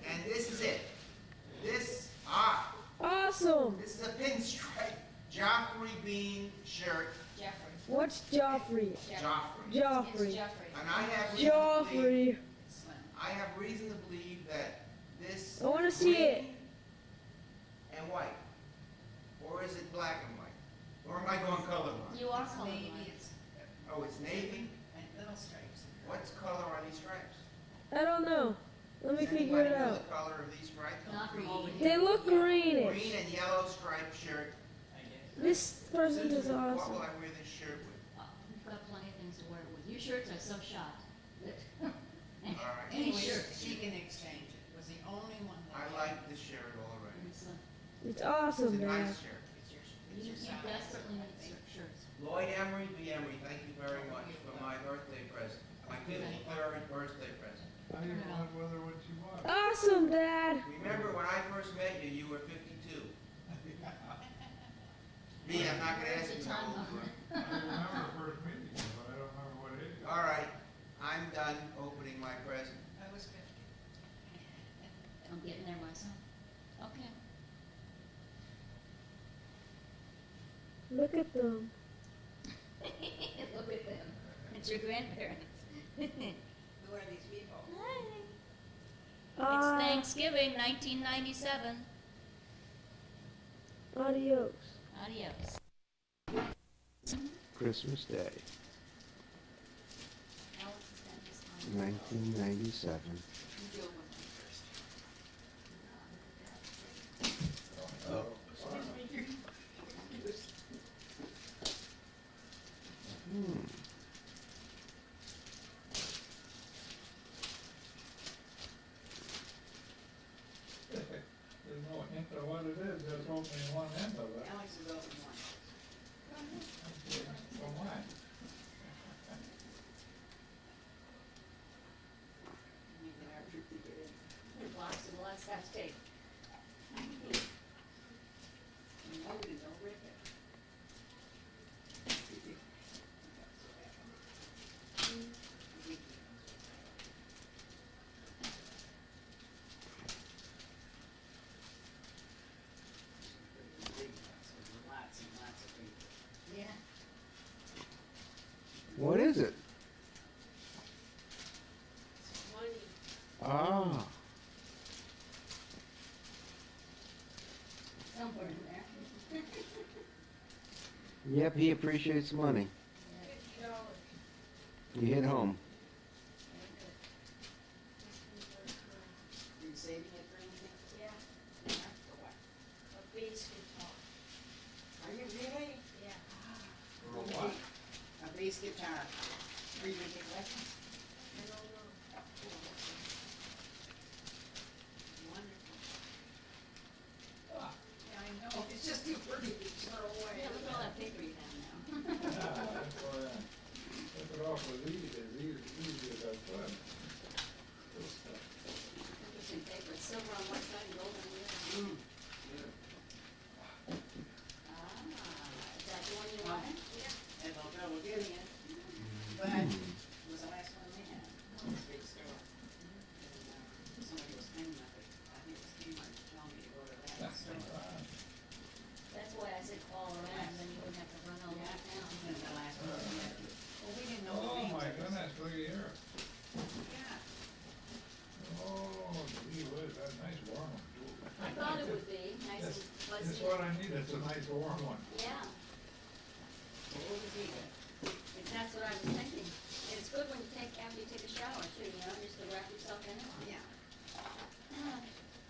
And this is it. Awesome. This is a pinstripe Joffrey Bean shirt. Jeffrey. What's Joffrey? Joffrey. Joffrey. It's Jeffrey. And I have Joffrey. reason to believe that this I want to see it. green and white. Or is it black and white? Or am I going colorblind? You are colorblind. Oh, it's navy? And little stripes. What's color are these stripes? I don't know. Let me Does figure it anybody know out. the color of these stripes? Not for you. They look greenish. Green and yellow striped shirt. This present is Susan, what awesome. will I wear this shirt with? We've got plenty of things to wear with. Your shirts are so shot that All right. any Any shirt. shirt, she can exchange it, was the only one that. I like this shirt already. It's, It's It's awesome, a Dad. nice shirt. you desperately need shirts. Lloyd Emery, B. Emery, thank you very much for my birthday present. My 53rd birthday present. I didn't want whether what you want. Awesome, Dad. Remember when I first met you, you were 52. Me, I'm not gonna ask you how old you are. I remember the first meeting, but I don't remember what age. All right, I'm done opening my present. I was 50. I'm getting there myself. Okay. Look at them. Look at them. It's your grandparents. Who are these people? It's Thanksgiving, 1997. Adios. Adios. Christmas Day, Alex has got his time. 1997. You deal with them first. Oh. What is it? Money. Ah. Somewhere in there. Yep, he appreciates money. You hit home. Are you saving it for anything? Yeah. For what? A bass guitar. Are you really? Yeah. For what? A bass guitar. Are you gonna take lessons? I don't know. Wonderful. Yeah, I know. It's just too pretty to throw away. Yeah, look at all that paper you have now. That's what awful easy it is, easy as I fun. Interesting paper. It's silver on one side and gold on the other. Is that the one you wanted? Yeah. And I'll double getting it. But it was the last one they had. This big store. And, somebody was kind enough, I think it was Kmart, to tell me to go to that store. That's why I said call around, then you wouldn't have to run all that down. And the last one we had. Well, we didn't know the Oh names my of this. goodness, look at here. Yeah. Oh, gee whiz, that's a nice warm one. I thought it would be nice and That's fuzzy. what I need, it's a nice warm one. Yeah. What was he? That's what I was thinking. And it's good when you after you take a shower too, you know, just to wrap yourself in it. Yeah.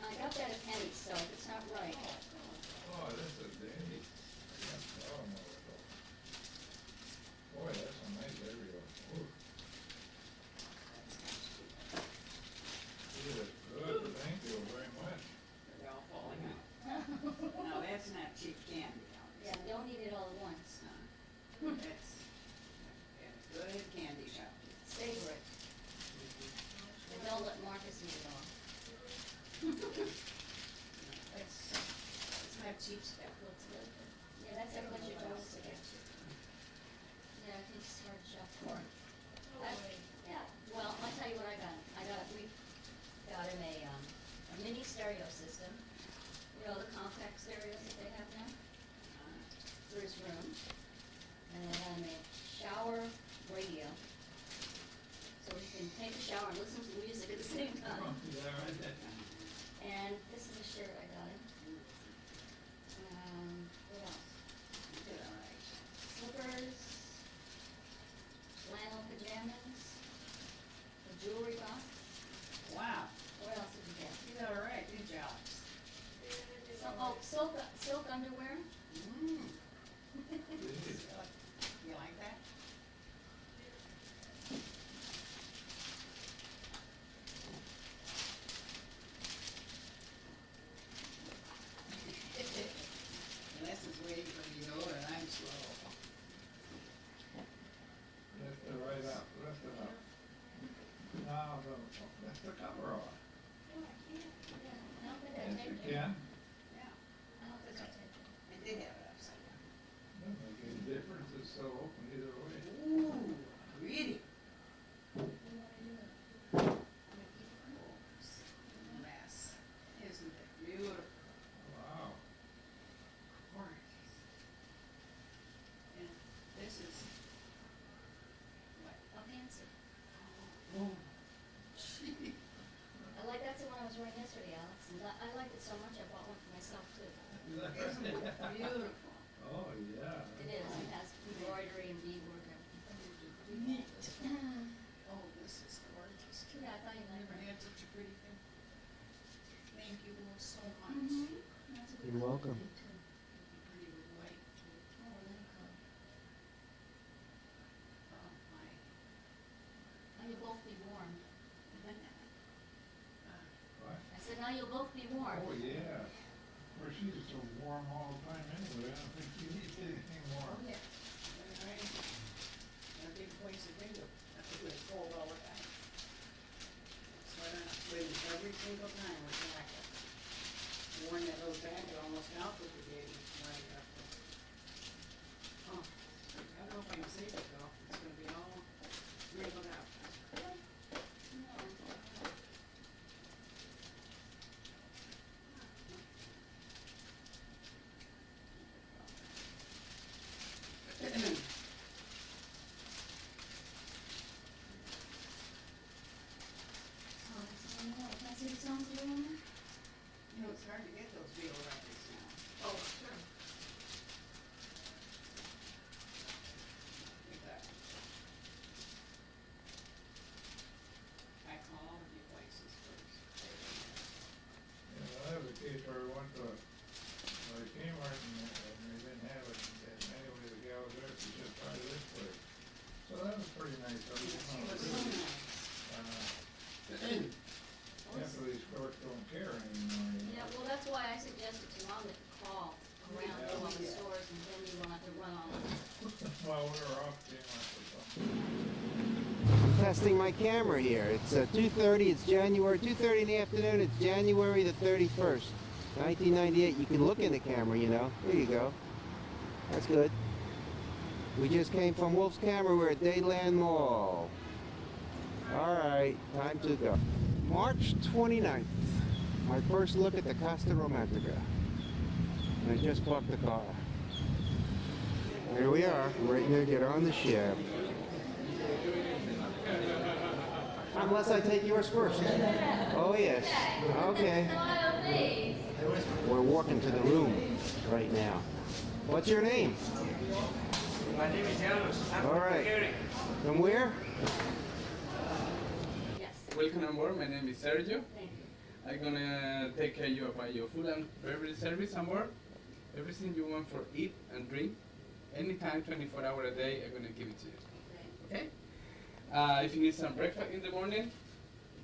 I got that at Penny's, so if it's not right. Oh, this is dandy. Oh, no. Boy, that's a nice area. Ooh. It is good, thank you very much. They're all falling out. No, that's not cheap candy. Yeah, don't eat it all at once. That's a good candy shop. Savor it. And don't let Marcus eat it all. It's not cheap stuff. Looks good. Yeah, that's a pleasure to us to get you. Yeah, I think it's hard to shop for. Yeah, well, I'll tell you what we got him a mini stereo system. You know, the compact stereos that they have now? For his room. And then a shower radio. So he can take a shower and listen to music at the same time. And this is a shirt I got him. What else? Slippers, flannel pajamas, a jewelry box. Wow. What else did you get? You did all right, good job. Silk underwear. You like that? Les is waiting for me to go, and I'm slow. Lift it right up, lift it up. Now, lift the cover off. Yes, you can. I did have it upside down. Doesn't make any difference, it's still open either way. Ooh, really? Mess. Isn't it beautiful? Wow. Gorgeous. And this is, what? A fancy. Oh, gee. That's the one I was wearing yesterday, Alex. And I liked it so much I bought one for myself too. Isn't it beautiful? Oh, yeah. It is. It has embroidery and beadwork and everything. Neat. Oh, this is gorgeous. Yeah, I thought you liked Never it. had such a pretty thing. Thank you all so much. You're welcome. Pretty with white. Oh, really cool. Oh, my. Now you'll both be warm. What? I said, now you'll both be warm. Oh, yeah. Well, she's so warm all the time anyway, I don't think she needs anything warm. Yeah. All right. And a big place to bring it. That's a good cold all the time. Sweater with every single time with jacket. Worn that little jacket almost out with the baby running up there. Oh, I don't know if I can save it though. It's gonna be all wrinkled out. was pretty nice. She was so nice. Half of these clerks don't care anymore. Yeah, well, that's why I suggested to Mom to call around to all the stores and then you won't have to run all the Well, we were off being I'm testing my camera here. It's 2:30. It's January 2:30 in the afternoon. It's January the 31st, 1998. You can look in the camera, you know. There you go. That's good. We just came from Wolf's Camera. We're at Dayland Mall. All right, time to go. March 29th. My first look at the Costa Romantica. And I just parked the car. Here we are, right near Get on the Ship. Unless I take yours first. Oh yes. Okay. We're walking to the room right now. What's your name? My name is Janos. I'm All from right. Emery. From where? Welcome on board. My name is Sergio. I'm gonna take care of you about your food and beverage service on board. Everything you want for eat and drink, anytime, 24 hours a day, I'm gonna give it to you. Okay? If you need some breakfast in the morning,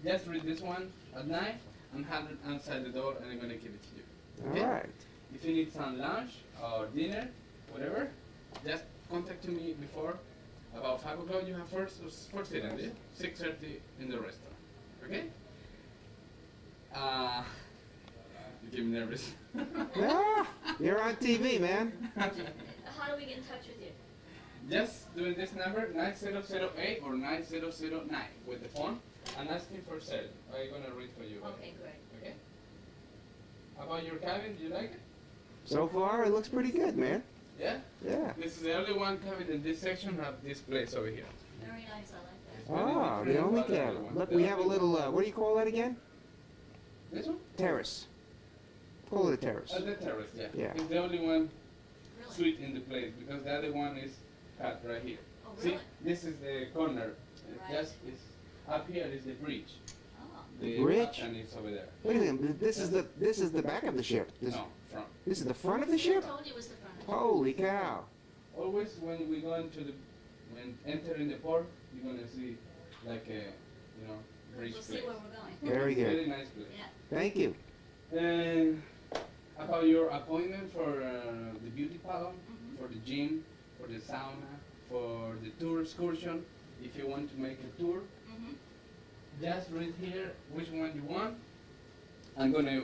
just read this one at night and have it outside the door, and I'm gonna give it to you. Okay? All right. If you need some lunch or dinner, whatever, just contact me before about 5 o'clock. You have first dinner, 6:30 in the restaurant. Okay? You get me nervous. Ah, you're on TV, man. How do we get in touch with you? Just doing this number, 9008 or 9009 with the phone, and asking for Sergio. I'm gonna read for you. Okay, great. Okay? About your cabin, do you like it? So far, it looks pretty good, man. Yeah? Yeah. This is the only one cabin in this section have this place over here. Very nice, I like that. It's very Ah, the different only about the other cabin. one. Look, The we other have a one- little, what do you call that again? This one? Terrace. Call it a terrace. The terrace, yeah. Yeah. It's the only one suite in the place because the other one is cut right here. Oh, See, really? this is the corner. Right. Just is up here is the bridge. Oh. The bridge? And it's over there. Wait a minute. This is the back of the ship. No, front. This is the front of the ship. I told you it was the front. Holy cow! Always when we go into when entering the port, you're gonna see like a, bridge We'll see place. where we're going. Very good. Very nice place. Yeah. Thank you. And about your appointment for the beauty salon, for the gym, for the sauna, for the tour excursion, if you want to make a tour, just read here which one you want. I'm gonna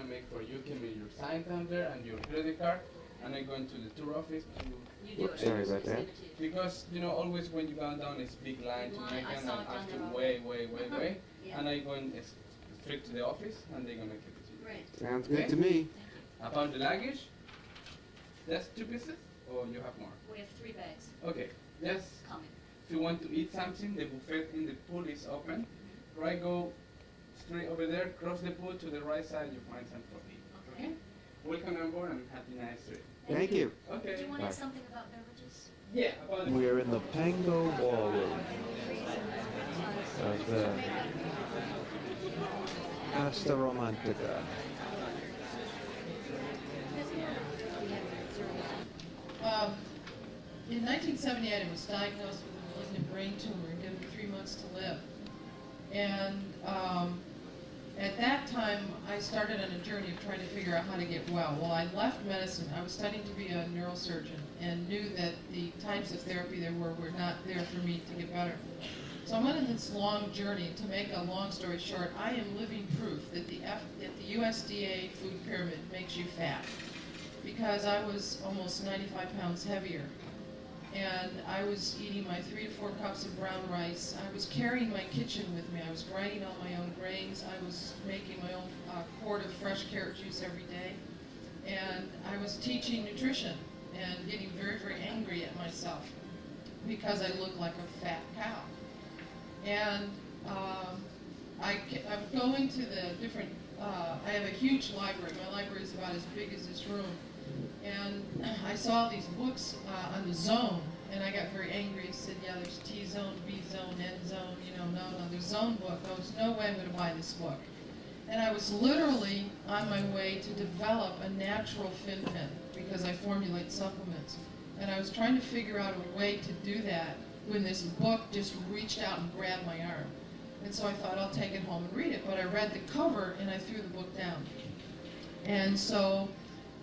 make for you. Give me your sign down there and your credit card, and I'm going to the tour office to. You do it. Sorry about that. Because always when you go down, it's big line to Line, make I it, and saw I it down have there to already. wait, Yeah. and I'm going straight to the office, and they're gonna give it to you. Great. Sounds good to me. About the luggage, just 2 pieces, or you have more? We have 3 bags Okay, just coming. if you want to eat something, the buffet in the pool is open. Right, go straight over there, cross the pool to the right side, you find some coffee. Okay? Welcome on board and happy night trip. Thank you. Okay. Do you want Bye. to ask something about beverages? Yeah, about the We're in the Pango Ballroom of the Costa Romantica. In 1978, I was diagnosed with a malignant brain tumor and given 3 months to live. And at that time, I started on a journey of trying to figure out how to get well. Well, I left medicine. I was studying to be a neurosurgeon and knew that the types of therapy there were not there for me to get better. So I'm on this long journey. To make a long story short, I am living proof that the USDA food pyramid makes you fat, because I was almost 95 pounds heavier. And I was eating my 3 to 4 cups of brown rice. I was carrying my kitchen with me. I was grinding all my own grains. I was making my own quart of fresh carrot juice every day. And I was teaching nutrition and getting very, very angry at myself because I looked like a fat cow. And I'm going to the different, I have a huge library. My library is about as big as this room. And I saw these books on the zone, and I got very angry. I said, yeah, there's T zone, B zone, N zone, no, there's zone book. There was no way I'm going to buy this book. And I was literally on my way to develop a natural fin because I formulate supplements. And I was trying to figure out a way to do that when this book just reached out and grabbed my arm. And so I thought, I'll take it home and read it. But I read the cover and I threw the book down. And so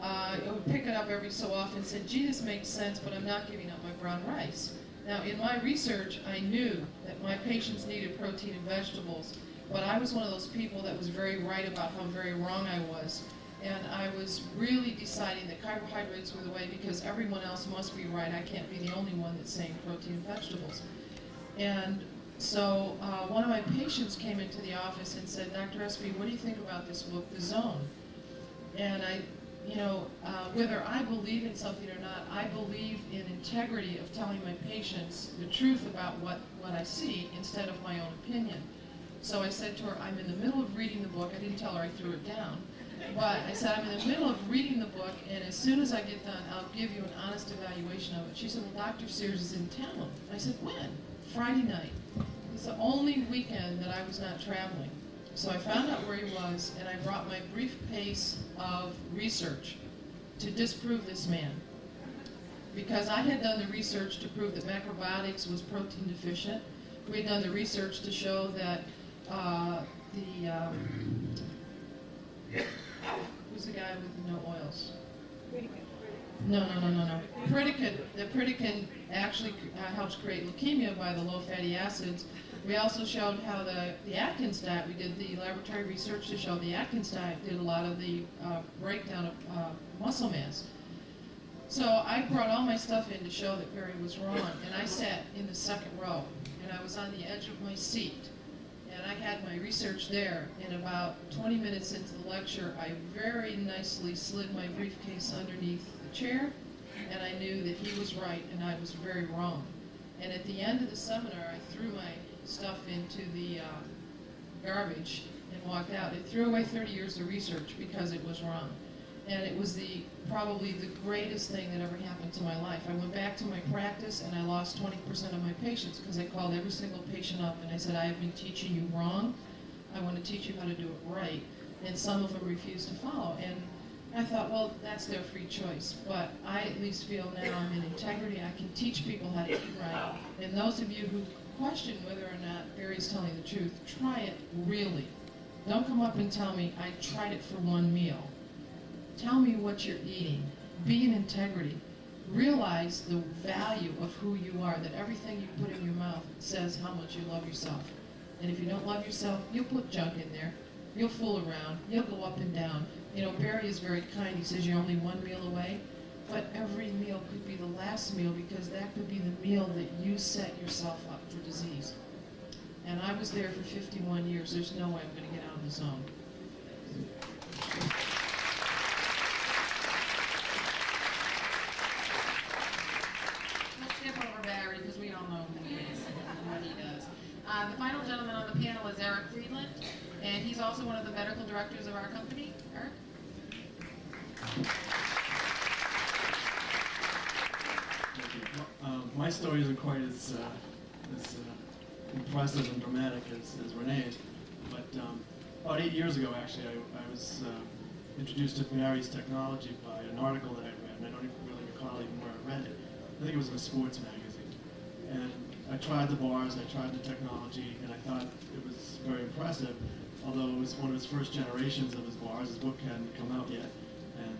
I would pick it up every so often and said, gee, this makes sense, but I'm not giving up my brown rice. Now, in my research, I knew that my patients needed protein and vegetables, but I was one of those people that was very right about how very wrong I was. And I was really deciding that carbohydrates were the way because everyone else must be right. I can't be the only one that's saying protein and vegetables. And so one of my patients came into the office and said, Dr. Espy, what do you think about this book, The Zone? And I, whether I believe in something or not, I believe in integrity of telling my patients the truth about what I see instead of my own opinion. So I said to her, I'm in the middle of reading the book. I didn't tell her I threw it down. But I said, I'm in the middle of reading the book, and as soon as I get done, I'll give you an honest evaluation of it. She said, well, Dr. Sears is in town. I said, when? Friday night. It's the only weekend that I was not traveling. So I found out where he was, and I brought my brief pace of research to disprove this man. Because I had done the research to prove that macrobiotics was protein deficient. We had done the research to show that who's the guy with no oils? No. The Pritikin actually helps create leukemia by the low fatty acids. We also showed how the Atkins diet, we did the laboratory research to show the Atkins diet did a lot of the breakdown of muscle mass. So I brought all my stuff in to show that Barry was wrong, and I sat in the second row, and I was on the edge of my seat. And I had my research there, and about 20 minutes into the lecture, I very nicely slid my briefcase underneath the chair, and I knew that he was right and I was very wrong. And at the end of the seminar, I threw my stuff into the garbage and walked out. It threw away 30 years of research because it was wrong. And it was probably the greatest thing that ever happened to my life. I went back to my practice and I lost 20% of my patients because I called every single patient up and I said, I have been teaching you wrong. I want to teach you how to do it right. And some of them refused to follow. And I thought, well, that's their free choice. But I at least feel now I'm in integrity. I can teach people how to eat right. And those of you who question whether or not Barry's telling the truth, try it really. Don't come up and tell me, I tried it for one meal. Tell me what you're eating. Be in integrity. Realize the value of who you are, that everything you put in your mouth says how much you love yourself. And if you don't love yourself, you'll put junk in there. You'll fool around. You'll go up and down. Barry is very kind. He says you're only one meal away. But every meal could be the last meal because that could be the meal that you set yourself up for disease. And I was there for 51 years. There's no way I'm going to get out of the zone. Skip over Barry because we all know who he is and what he does. The final gentleman on the panel is Eric Friedland, and he's also one of the medical directors of our company. Eric? Thank you. My story isn't quite as impressive and dramatic as Renee's, but about 8 years ago, actually, I was introduced to Barry's technology by an article that I read, and I don't even really recall even where I read it. I think it was in a sports magazine. And I tried the bars, I tried the technology, and I thought it was very impressive, although it was one of his first generations of his bars. His book hadn't come out yet, and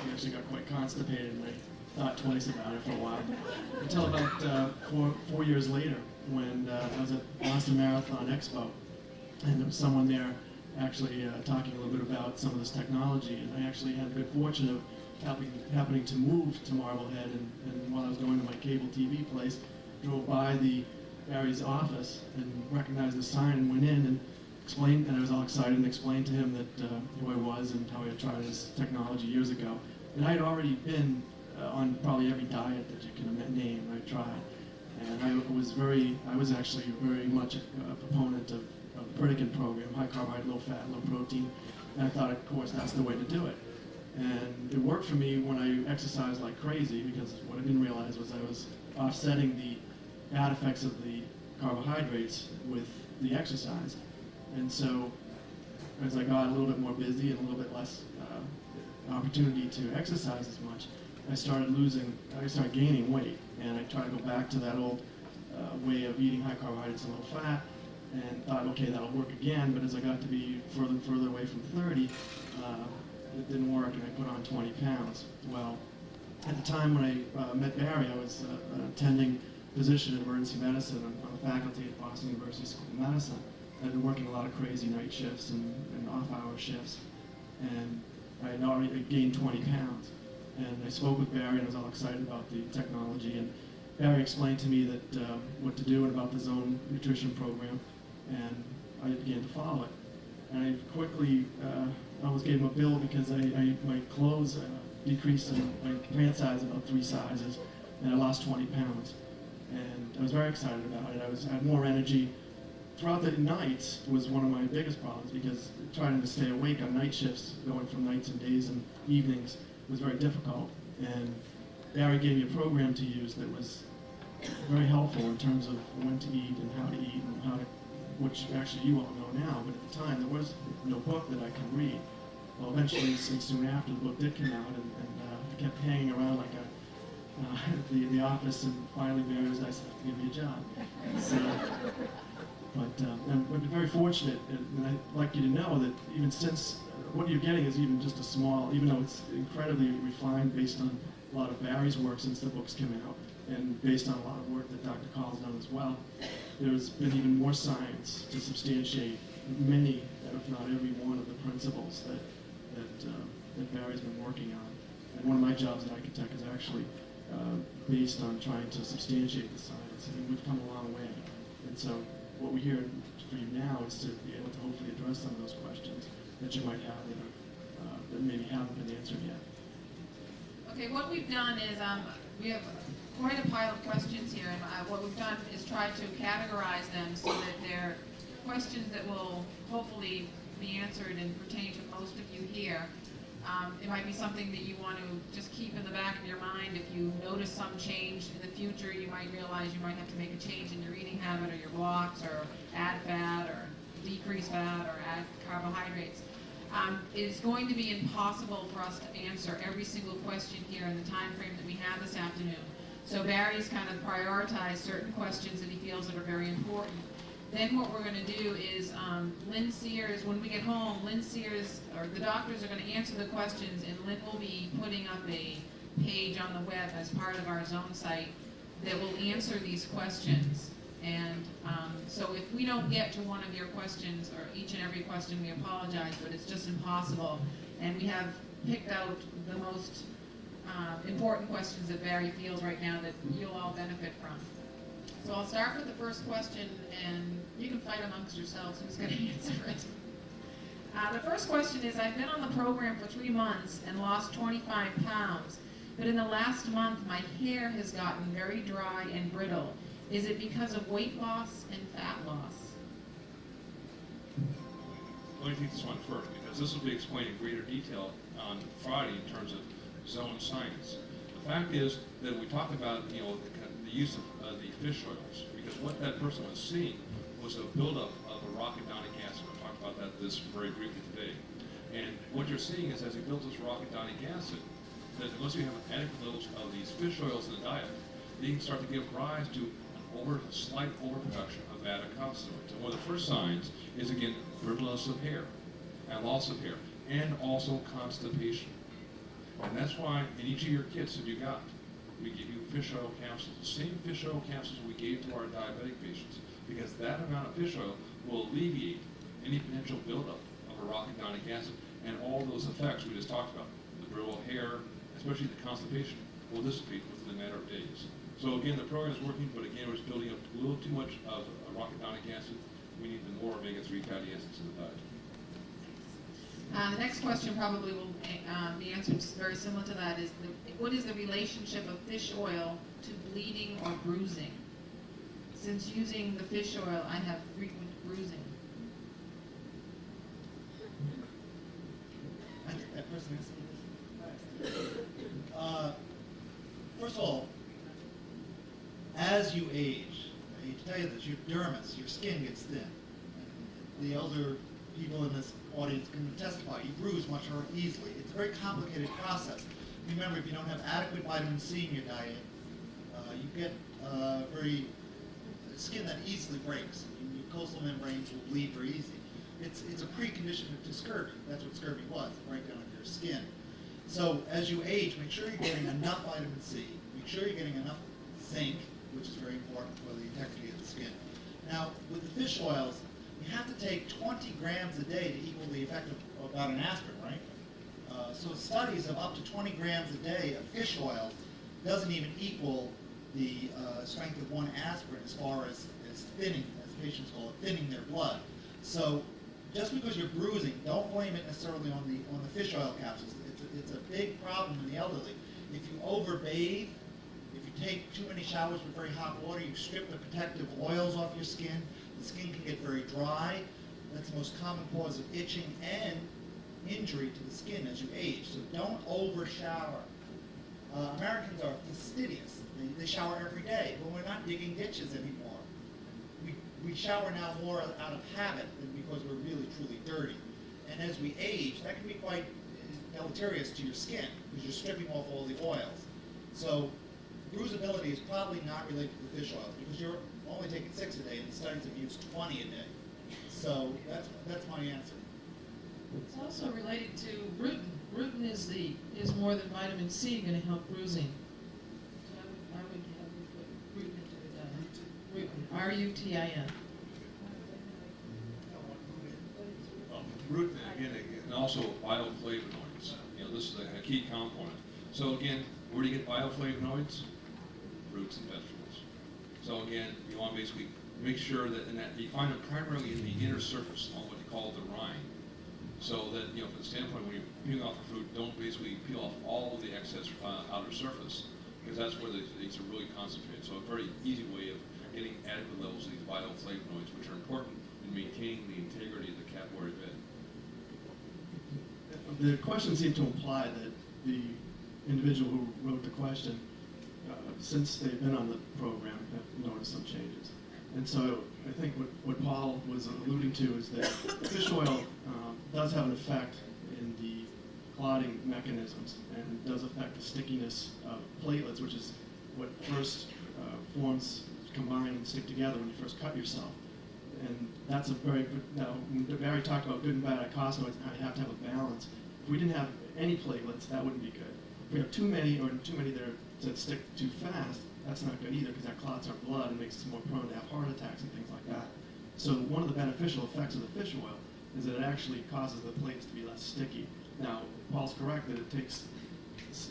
he actually got quite constipated, and I thought twice about it for a while. Until about 4 years later, when I was at Boston Marathon Expo, and there was someone there actually talking a little bit about some of this technology, and I actually had the good fortune of happening to move to Marblehead, and while I was going to my cable TV place, drove by Barry's office and recognized the sign and went in and explained, and I was all excited and explained to him that who I was and how I had tried his technology years ago. And I had already been on probably every diet that you can name I tried, and I was actually very much a proponent of the Pritikin program, high carbohydrate, low fat, low protein, and I thought, of course, that's the way to do it. And it worked for me when I exercised like crazy, because what I didn't realize was I was offsetting the bad effects of the carbohydrates with the exercise. And so as I got a little bit more busy and a little bit less opportunity to exercise as much, I started gaining weight. And I tried to go back to that old way of eating high carbohydrates and low fat, and thought, okay, that'll work again. But as I got to be further and further away from 30, it didn't work, and I put on 20 pounds. Well, at the time when I met Barry, I was an attending physician in emergency medicine on the faculty at Boston University School of Medicine. I'd been working a lot of crazy night shifts and off-hour shifts, and I had already gained 20 pounds. And I spoke with Barry, and I was all excited about the technology. And Barry explained to me that what to do about the Zone Nutrition program, and I began to follow it. And I quickly almost gave him a bill because my clothes decreased in my pant size about 3 sizes, and I lost 20 pounds. And I was very excited about it. I had more energy. Throughout the nights was one of my biggest problems, because trying to stay awake on night shifts, going from nights and days and evenings, was very difficult. And Barry gave me a program to use that was very helpful in terms of when to eat and how to eat and how to, which actually you all know now, but at the time there was no book that I could read. Well, eventually, and soon after, the book did come out, and I kept hanging around like the office, and finally Barry was nice enough to give me a job. So, but I'm very fortunate, and I'd like you to know that even since what you're getting is even just a small, even though it's incredibly refined based on a lot of Barry's work since the books came out, and based on a lot of work that Dr. Call's done as well, there's been even more science to substantiate many, if not every one of the principles that Barry's been working on. And one of my jobs at Architect is actually based on trying to substantiate the science. I mean, we've come a long way. And so what we're here for you now is to be able to hopefully address some of those questions that you might have that maybe haven't been answered yet. Okay, what we've done is we have quite a pile of questions here, and what we've done is try to categorize them so that they're questions that will hopefully be answered and pertain to most of you here. It might be something that you want to just keep in the back of your mind. If you notice some change in the future, you might realize you might have to make a change in your eating habit or your blocks, or add fat or decrease fat or add carbohydrates. It's going to be impossible for us to answer every single question here in the time frame that we have this afternoon. So Barry's kind of prioritized certain questions that he feels that are very important. Then what we're going to do is Lynn Sears, when we get home, Lynn Sears, or the doctors are going to answer the questions, and Lynn will be putting up a page on the web as part of our Zone site that will answer these questions. And so if we don't get to one of your questions, or each and every question, we apologize, but it's just impossible. And we have picked out the most important questions that Barry feels right now that you'll all benefit from. So I'll start with the first question, and you can fight amongst yourselves who's going to answer it. The first question is, I've been on the program for 3 months and lost 25 pounds, but in the last month my hair has gotten very dry and brittle. Is it because of weight loss and fat loss? Let me take this one first, because this will be explained in greater detail on Friday in terms of zone science. The fact is that we talked about, the use of the fish oils, because what that person was seeing was a buildup of arachidonic acid. We'll talk about this very briefly today. And what you're seeing is, as he builds this arachidonic acid, that unless you have adequate levels of these fish oils in the diet, they can start to give rise to a slight overproduction of adipocytes. And one of the first signs is, again, brittleness of hair, and loss of hair, and also constipation. And that's why in each of your kits that you got, we give you fish oil capsules, the same fish oil capsules we gave to our diabetic patients, because that amount of fish oil will alleviate any potential buildup of arachidonic acid, and all those effects we just talked about, the brittle hair, especially the constipation, will dissipate within a matter of days. So again, the program is working, but again, we're building up a little too much of arachidonic acid. We need the more omega-3 fatty acids in the diet. The next question probably will be answered very similar to that. What is the relationship of fish oil to bleeding or bruising? Since using the fish oil, I have frequent bruising. I think that person has something. First of all, as you age, I hate to tell you this, your dermis, your skin gets thin. And the elder people in this audience can testify. You bruise much more easily. It's a very complicated process. Remember, if you don't have adequate vitamin C in your diet, you get very skin that easily breaks. Mucosal membranes will bleed very easy. It's a precondition to scurvy. That's what scurvy was, a breakdown of your skin. So as you age, make sure you're getting enough vitamin C. Make sure you're getting enough zinc, which is very important for the integrity of the skin. Now, with the fish oils, you have to take 20 grams a day to equal the effect of about an aspirin, right? So studies of up to 20 grams a day of fish oil doesn't even equal the strength of one aspirin as far as thinning, as patients call it, thinning their blood. So just because you're bruising, don't blame it necessarily on the fish oil capsules. It's a big problem in the elderly. If you overbathe, if you take too many showers with very hot water, you strip the protective oils off your skin, the skin can get very dry. That's the most common cause of itching and injury to the skin as you age. So don't over shower. Americans are fastidious. They shower every day, but we're not digging ditches anymore. We shower now more out of habit than because we're really truly dirty. And as we age, that can be quite deleterious to your skin because you're stripping off all the oils. So bruisability is probably not related to the fish oils because you're only taking 6 a day and the studies have used 20 a day. So that's my answer. It's also related to rutin. Rutin is more than vitamin C going to help bruising. So I would have you put rutin into it. Rutin. R-U-T-I-N. Rutin, again, and also bioflavonoids. This is a key component. So again, where do you get bioflavonoids? Fruits and vegetables. So again, you want to basically make sure that you find them primarily in the inner surface, on what you call the rind. So that, from the standpoint when you're peeling off the fruit, don't basically peel off all of the excess outer surface, because that's where these are really concentrated. So a very easy way of getting adequate levels of these bioflavonoids, which are important in maintaining the integrity of the capillary bed. The question seemed to imply that the individual who wrote the question, since they've been on the program, have noticed some changes. And so I think what Paul was alluding to is that fish oil does have an effect in the clotting mechanisms and does affect the stickiness of platelets, which is what first forms combine and stick together when you first cut yourself. And that's a very good, now, when Barry talked about good and bad icosanoids and how you have to have a balance. If we didn't have any platelets, that wouldn't be good. If we have too many that stick too fast, that's not good either because that clots our blood and makes us more prone to have heart attacks and things like that. So one of the beneficial effects of the fish oil is that it actually causes the plates to be less sticky. Now, Paul's correct that it takes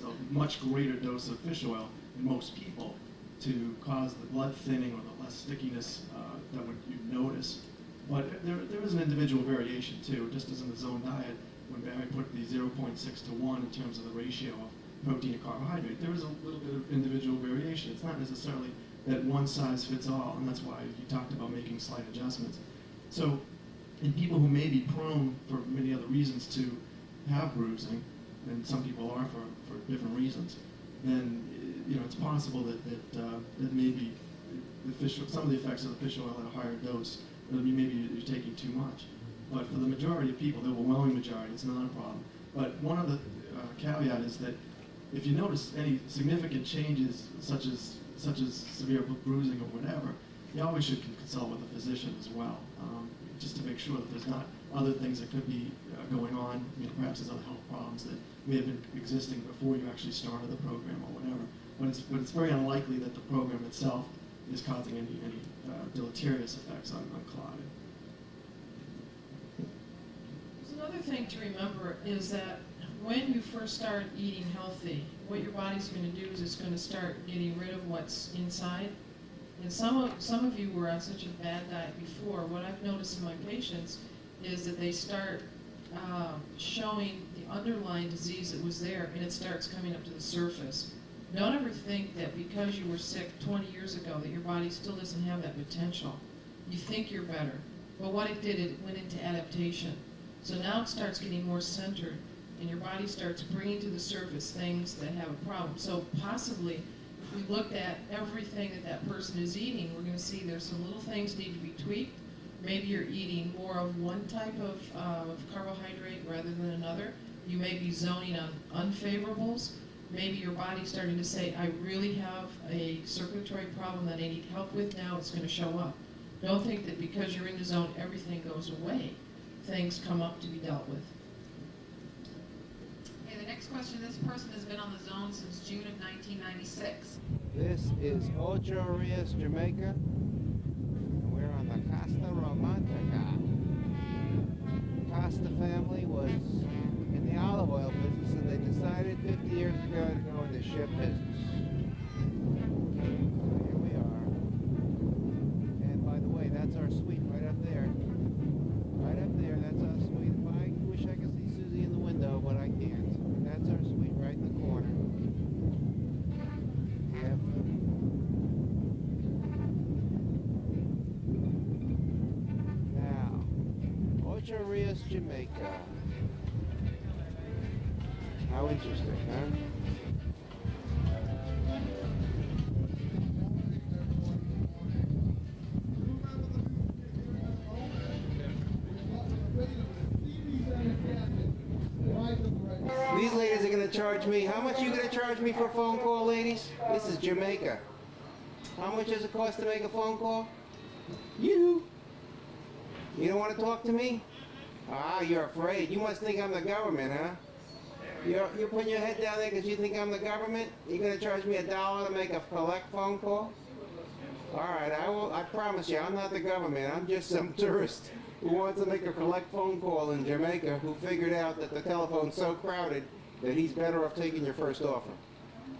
a much greater dose of fish oil in most people to cause the blood thinning or the less stickiness that you notice. But there is an individual variation too, just as in the zone diet, when Barry put the 0.6 to 1 in terms of the ratio of protein to carbohydrate, there is a little bit of individual variation. It's not necessarily that one size fits all, and that's why he talked about making slight adjustments. So in people who may be prone for many other reasons to have bruising, and some people are for different reasons, then it's possible that maybe some of the effects of the fish oil at a higher dose, maybe you're taking too much. But for the majority of people, the overwhelming majority, it's not a problem. But one of the caveat is that if you notice any significant changes, such as severe bruising or whatever, you always should consult with a physician as well, just to make sure that there's not other things that could be going on. Perhaps there's other health problems that may have been existing before you actually started the program or whatever. But it's very unlikely that the program itself is causing any deleterious effects on clotting. Another thing to remember is that when you first start eating healthy, what your body's going to do is it's going to start getting rid of what's inside. And some of you were on such a bad diet before. What I've noticed in my patients is that they start showing the underlying disease that was there, and it starts coming up to the surface. Don't ever think that because you were sick 20 years ago that your body still doesn't have that potential. You think you're better. But what it did, it went into adaptation. So now it starts getting more centered, and your body starts bringing to the surface things that have a problem. So possibly, if we looked at everything that person is eating, we're going to see there's some little things need to be tweaked. Maybe you're eating more of one type of carbohydrate rather than another. You may be zoning on unfavorables. maybe your body's starting to say, I really have a circulatory problem that I need help with, now it's going to show up. Don't think that because you're in the zone, everything goes away. Things come up to be dealt with. Okay, the next question, this person has been on the zone since June of 1996. This is Ocho Rios, Jamaica. And we're on the Costa Romantica. The Costa family was in the olive oil business, and they decided 50 years ago to go into ship business. So here we are. And by the way, that's our suite right up there. Right up there, that's our suite. I wish I could see Susie in the window, but I can't. That's our suite right in the corner. Yep. Now, Ocho Rios, Jamaica. How interesting, huh? These ladies are going to charge me. How much are you going to charge me for a phone call, ladies? This is Jamaica. How much does it cost to make a phone call? You don't want to talk to me? Ah, you're afraid. You must think I'm the government, huh? You're putting your head down there because you think I'm the government? You're going to charge me $1 to make a collect phone call? All right, I promise you, I'm not the government. I'm just some tourist who wants to make a collect phone call in Jamaica who figured out that the telephone's so crowded that he's better off taking your first offer.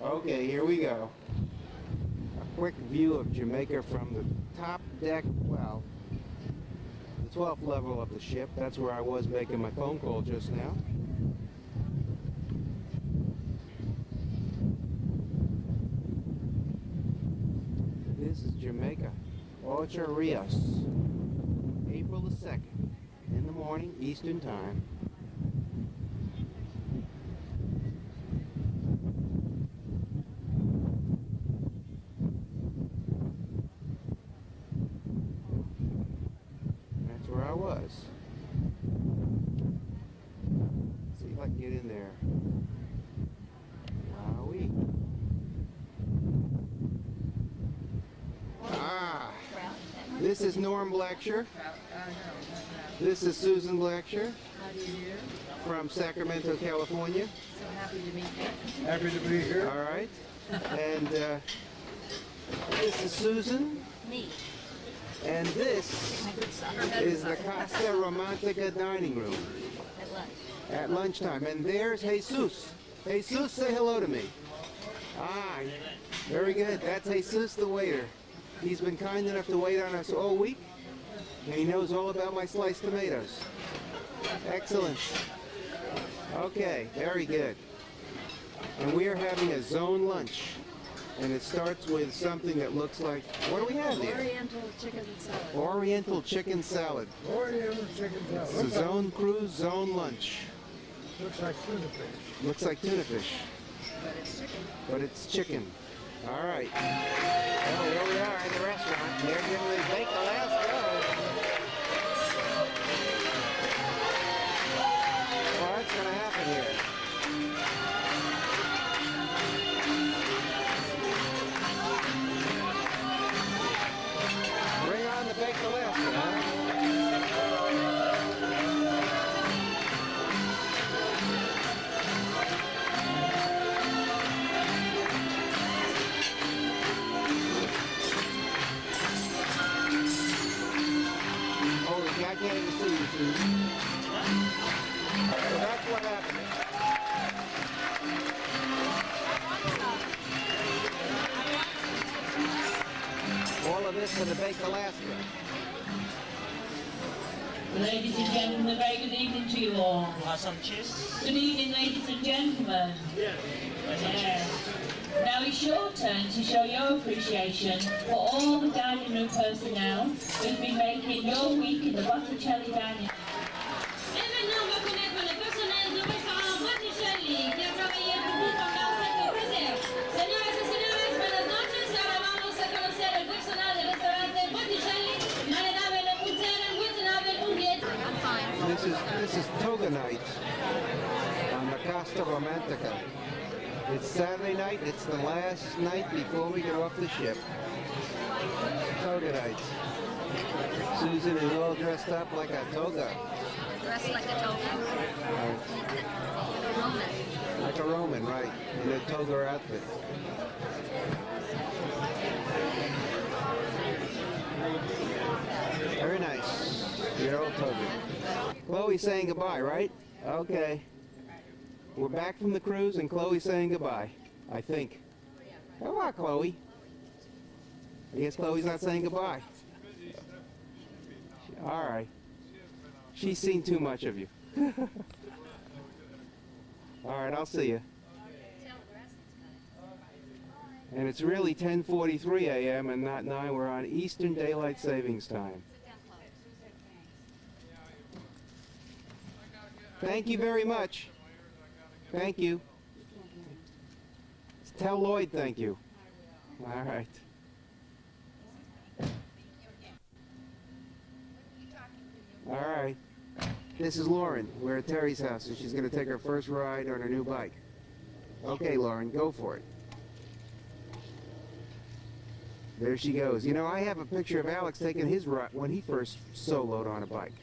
Okay, here we go. A quick view of Jamaica from the top deck, well, the 12th level of the ship. That's where I was making my phone call just now. This is Jamaica, Ocho Rios, April the 2nd, in the morning, Eastern Time. That's where I was. Let's see if I can get in there. Wowee. Ah, this is Norm Blacksher. This is Susan Blacksher How do you do? from Sacramento, California. So happy to meet you. Happy to be here. All right. And this is Susan. Me. And this is the Costa Romantica dining room At lunch. at lunchtime. And there's Jesus. Jesus, say hello to me. Ah, very good. That's Jesus, the waiter. He's been kind enough to wait on us all week, and he knows all about my sliced tomatoes. Excellent. Okay, very good. And we are having a zone lunch, and it starts with something that looks like, what do we have here? Oriental chicken salad. Oriental chicken salad. Oriental chicken salad. It's the Zone Cruise Zone Lunch. Looks like tuna fish. Looks like tuna fish. But it's chicken. But it's chicken. All right. Well, here we are in the restaurant. They're giving me baked Alaska. Well, what's going to happen here? Bring on the baked Alaska, huh? I can't even see you, Susan. So that's what happened. All of this for the baked Alaska. Ladies and gentlemen, a very good evening to you all. Some cheese? Good evening, ladies and gentlemen. Yes. Now it's your turn to show your appreciation for all the dining room personnel who've been making your week in the Botticelli dining room. This is Toga night on the Costa Romantica. It's Saturday night. It's the last night before we go off the ship. Toga nights. Susan is all dressed up like a toga. Dressed like a toga. Roman. Like a Roman, right? In a toga outfit. Very nice. Your old toga. Chloe's saying goodbye, right? Okay. We're back from the cruise and Chloe's saying goodbye. I think. Come on, Chloe. I guess Chloe's not saying goodbye. All right. She's seen too much of you. All right, I'll see you. And it's really 10:43 a.m. and not 9. We're on Eastern Daylight Savings Time. Thank you very much. Thank you. Tell Lloyd thank you. All right. All right. This is Lauren. We're at Terry's house, and she's going to take her first ride on her new bike. Okay, Lauren, go for it. There she goes. You know, I have a picture of Alex taking his ride when he first soloed on a bike.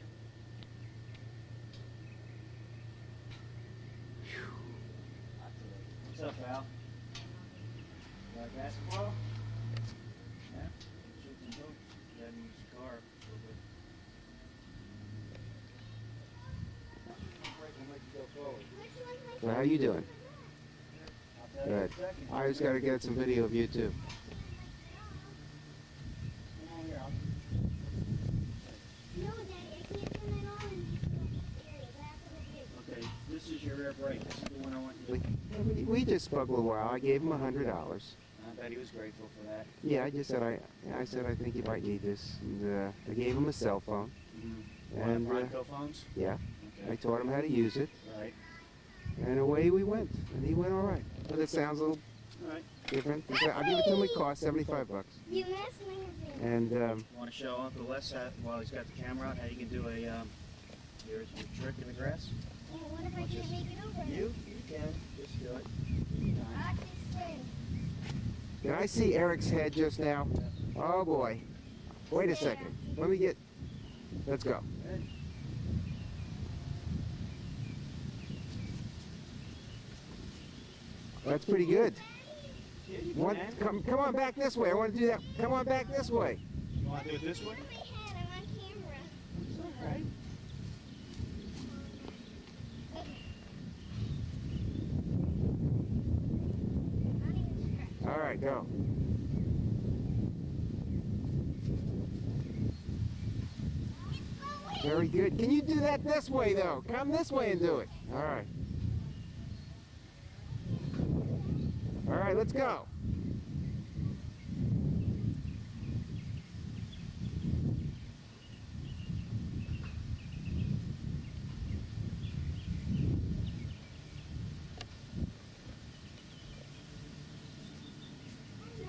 What's up, Al? You like basketball? Yeah? Shoot some hoops. Dad moves the car a little bit. So how you doing? Good. I just got to get some video of you too. Okay, this is your rear brake. This is the one I want you to... We just spoke a little while. I gave him $100. I bet he was grateful for that. Yeah, I just said I said I think you might need this, and I gave him a cell phone. Mm-hmm. And Bronco phones? yeah, Okay. I taught him how to use it, Right. and away we went, and he went all right. But it sounds a little All right. different. I'll give it to him. It cost $75. You missed me. And Want to show Uncle Les while he's got the camera out how you can do a your trick in the grass? What if I can't make it over? You can. Just do it. I can swim. did I see Eric's head just now? Oh boy. Wait a second. Let me get. Let's go. That's pretty good. Come on back this way. I want to do that. Come on back this way. You want to do it this way? I'm on camera. All right. All right, go. Very good. Can you do that this way, though? Come this way and do it. All right. All right, let's go.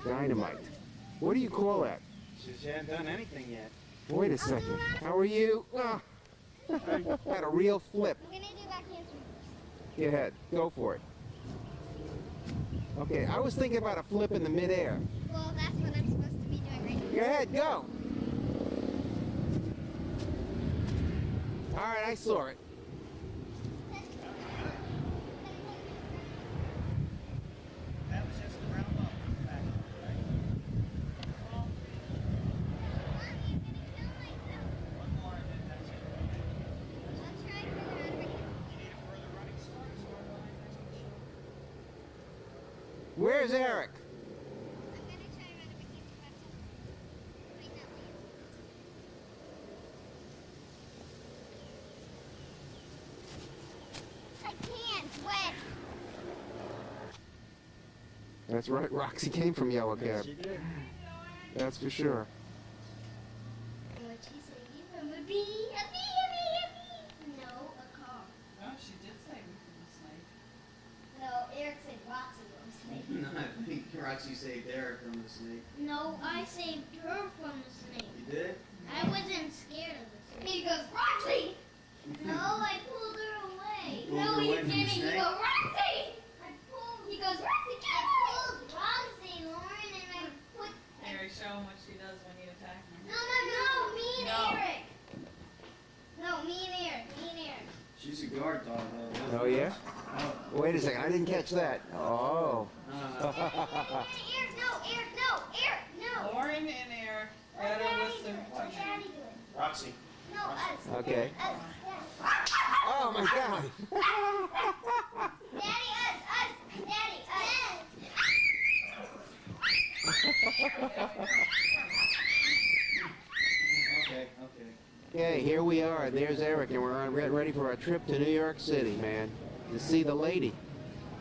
Dynamite. What do you call that? She hasn't done anything yet. Wait a second. How are you? Oh. Had a real flip. I'm gonna do back hands. Go ahead. Go for it. Okay, I was thinking about a flip in the midair. Well, that's what I'm supposed to be doing right now. Go ahead, go. All right, I saw it. That was just a round up. One more and then that's it. I'll try to run You need a further running start? Where's Eric? I'm gonna try to run it again. Might not land. I can't. Wet. That's right, Roxy came from Yellow Cab. She did. That's for sure. What'd she say? You from a bee? A bee, a bee, a bee. No, a car. Oh, she did say we could snake. No, Eric said Roxy from a snake. No, I think Roxy saved Eric from the snake. No, I saved her from the snake. You did? I wasn't scared of the snake. He goes, Roxy! No, I pulled her away. You pulled No, her you away from the didn't. You snake? go, Roxy! I pulled. He goes, Roxy! guard dog though. Oh yeah? Wait a second, I didn't catch that. Oh. Lauren and Eric had a listen to you. Roxy. Okay. Oh my God. Okay. Okay, here we are. There's Eric, and we're getting ready for our trip to New York City, man, to see the lady.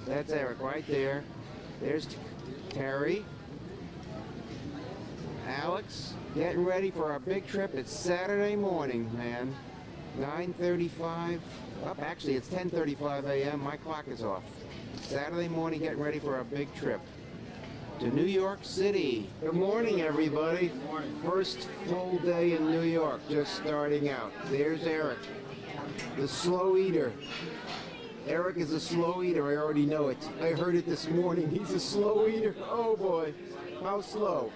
That's Eric right there. There's Terry. Alex, getting ready for our big trip. It's Saturday morning, man. 9:35. Actually, it's 10:35 a.m. My clock is off. Saturday morning, getting ready for our big trip to New York City. Good morning, everybody. Good morning. First full day in New York, just starting out. There's Eric, the slow eater. Eric is a slow eater, I already know it. I heard it this morning. He's a slow eater. Oh boy, how slow.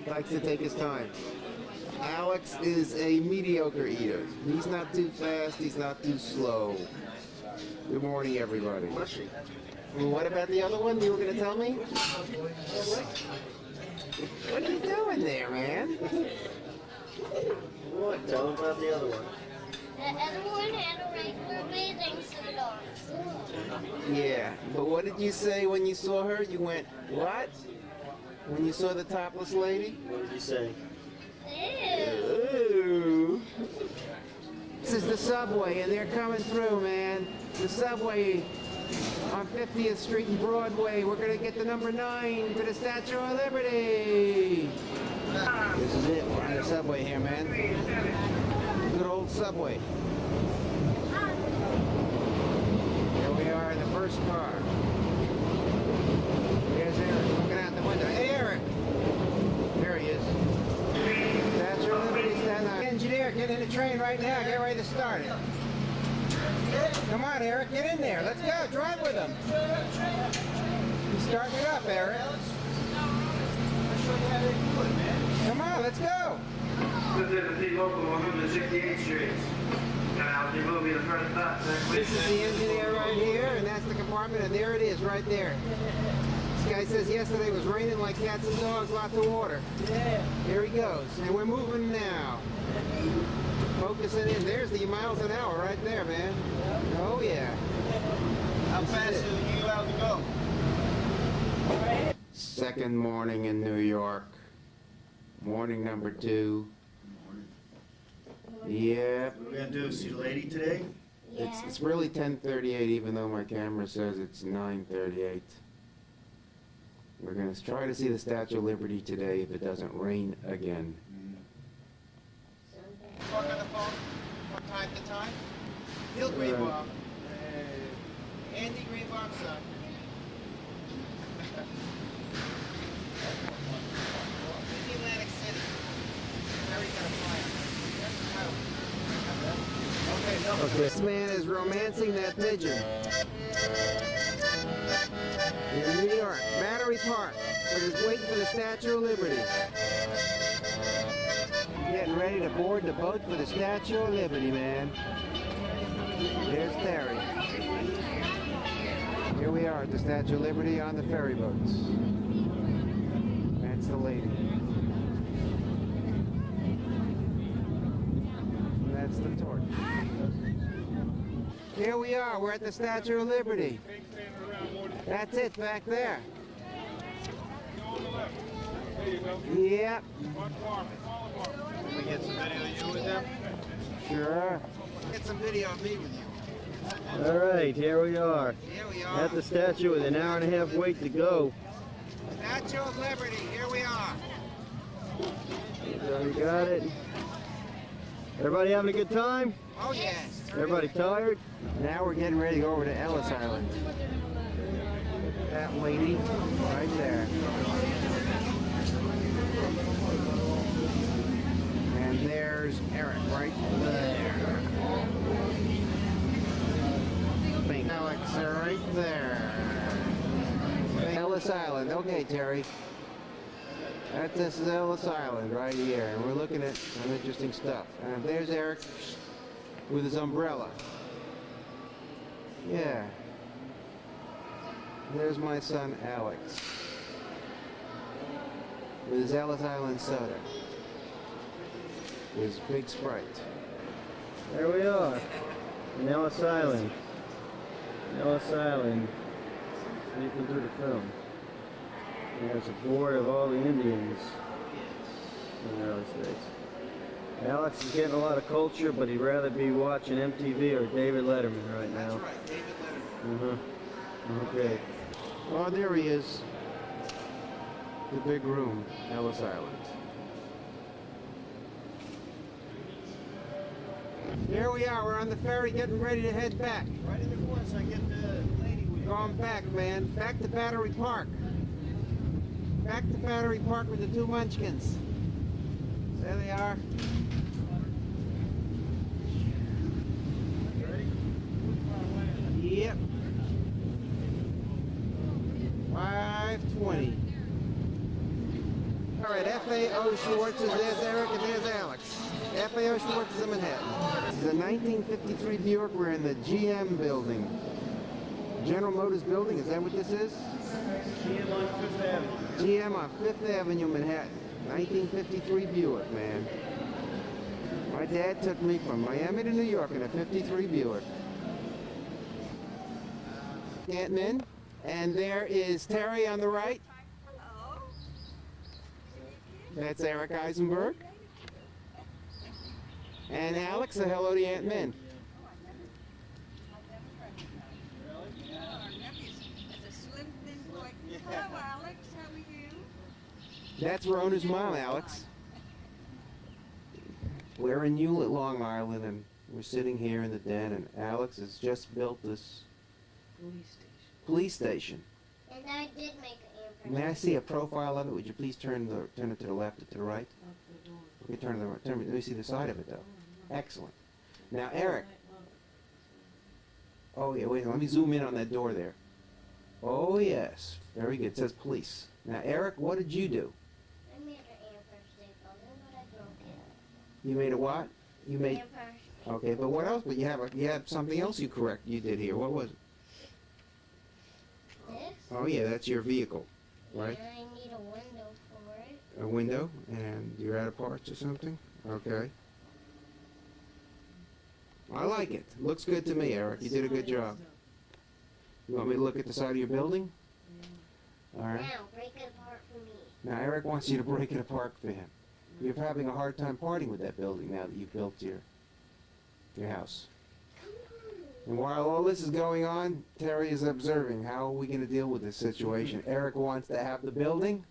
Likes to take his time. Alex is a mediocre eater. He's not too fast, he's not too slow. Good morning, everybody. Well, what about the other one you were going to tell me? What are you doing there, man? What? Tell them about the other one. The other one had a regular bathing suit on. Yeah, but what did you say when you saw her? You went, what? When you saw the topless lady? What did you say? Ooh. This is the subway, and they're coming through, man. The subway on 50th Street and Broadway. We're gonna get to number 9 to the Statue of Liberty. This is it. We're on the subway here, man. Good old subway. Here we are in the first car. There's Eric looking out the window. Hey, Eric! There he is. Statue of Liberty, stand on. Engineer, get in the train right now. Get ready to start it. Come on, Eric, get in there. Let's go. Drive with him. He's starting it up, Eric. Come on, let's go. This is the local 168th Street. This is the engineer right here, and that's the compartment, and there it is, right there. This guy says yesterday was raining like cats and dogs, lots of water. Yeah. Here he goes, and we're moving now. Focusing in. There's the miles an hour right there, man. Oh, yeah. How fast are you allowed to go? Second morning in New York. Morning number 2. Yep. What are we going to do? See the lady today? It's really 10:38, even though my camera says it's 9:38. We're going to try to see the Statue of Liberty today if it doesn't rain again. Talk on the phone from time to time? Bill Greenbaum. Andy Greenbaum's son. Atlantic City. Very got a fire. Okay. This man is romancing that pigeon. In New York, Battery Park, where he's waiting for the Statue of Liberty. Getting ready to board the boat for the Statue of Liberty, man. There's Terry. Here we are at the Statue of Liberty on the ferry boats. That's the lady. That's the torch. Here we are. We're at the Statue of Liberty. That's it back there. Yep. Can we get some video of you with them? Sure. Get some video of me with you. All right, here we are. Here we are. At the statue with an hour and a half wait to go. Statue of Liberty. Here we are. So you got it. Everybody having a good time? Oh, yes. Everybody tired? Now we're getting ready to go over to Ellis Island. That lady right there. And there's Eric right there. Bing. Alex right there. Ellis Island. Okay, Terry. This is Ellis Island right here, and we're looking at some interesting stuff. And there's Eric. with his umbrella. Yeah. There's my son Alex with his Ellis Island soda, his big Sprite. There we are, in Ellis Island. Ellis Island, sleeping through the film. There's a board of all the Indians in the early states. Alex is getting a lot of culture, but he'd rather be watching MTV or David Letterman right now. That's right, David Letterman. Okay. Oh, there he is. The big room, Ellis Island. Here we are, we're on the ferry getting ready to head back. Right in the corner so I get the lady with Going back, man. Back to Battery Park. Back to Battery Park with the two munchkins. There they are. Yep. 5:20. All right, FAO Schwartz is there's Eric and there's Alex. FAO Schwartz is in Manhattan. This is a 1953 Buick. We're in the GM building. General Motors building, is that what this is? GM on Fifth Avenue. GM on Fifth Avenue, Manhattan. 1953 Buick, man. My dad took me from Miami to New York in a 53 Buick. Ant-Man. And there is Terry on the right. That's Eric Eisenberg. And Alex, say hello to Ant-Man. Hello, Alex. How are you? That's Rona's mom, Alex. We're in Hewlett, Long Island, and we're sitting here in the den, and Alex has just built this police station. And I did make an May I see a profile of it? Would you please turn it to the left or to the right? We can let me see the side of it, though. Excellent. Now, Eric. Oh, yeah, wait, let me zoom in on that door there. Oh, yes. Very good. It says police. Now, Eric, what did you do? I made an Empire State Building, but I broke it. You made a what? You made... Empire. Okay, but what else? But you have something else you did here. What was it? This? Oh, yeah, that's your vehicle, right? And I need a window for it. A window, and you're out of parts or something? Okay. I like it. Looks good to me, Eric. You did a good job. You want me to look at the side of your building? All right. Now, break it apart for me. Now, Eric wants you to break it apart for him. You're having a hard time parting with that building now that you've built your house. And while all this is going on, Terry is observing how are we going to deal with this situation. Eric wants to have the building,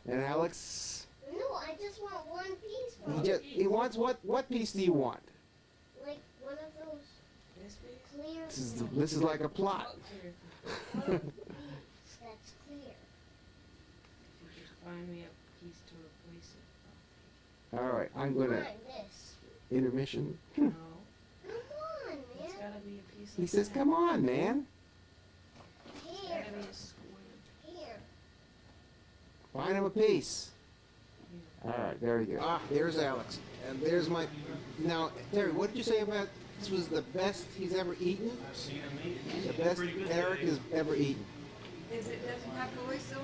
and Alex... No, I just want one piece from it. He wants what piece do you want? Like one of those clear... This is like a plot. That's clear. Find me a piece to replace it. All right, I'm going to... This. Intermission. No. Come on, man. It's gotta be a piece He like says, that. come on, man. It's Here. gotta be a square. Here. Find him a piece. All right, very good. Ah, there's Alex. And there's my... Now, Terry, what did you say about this was the best he's ever eaten? I've seen him eat. The best Eric has ever eaten. Is it doesn't have soy sauce?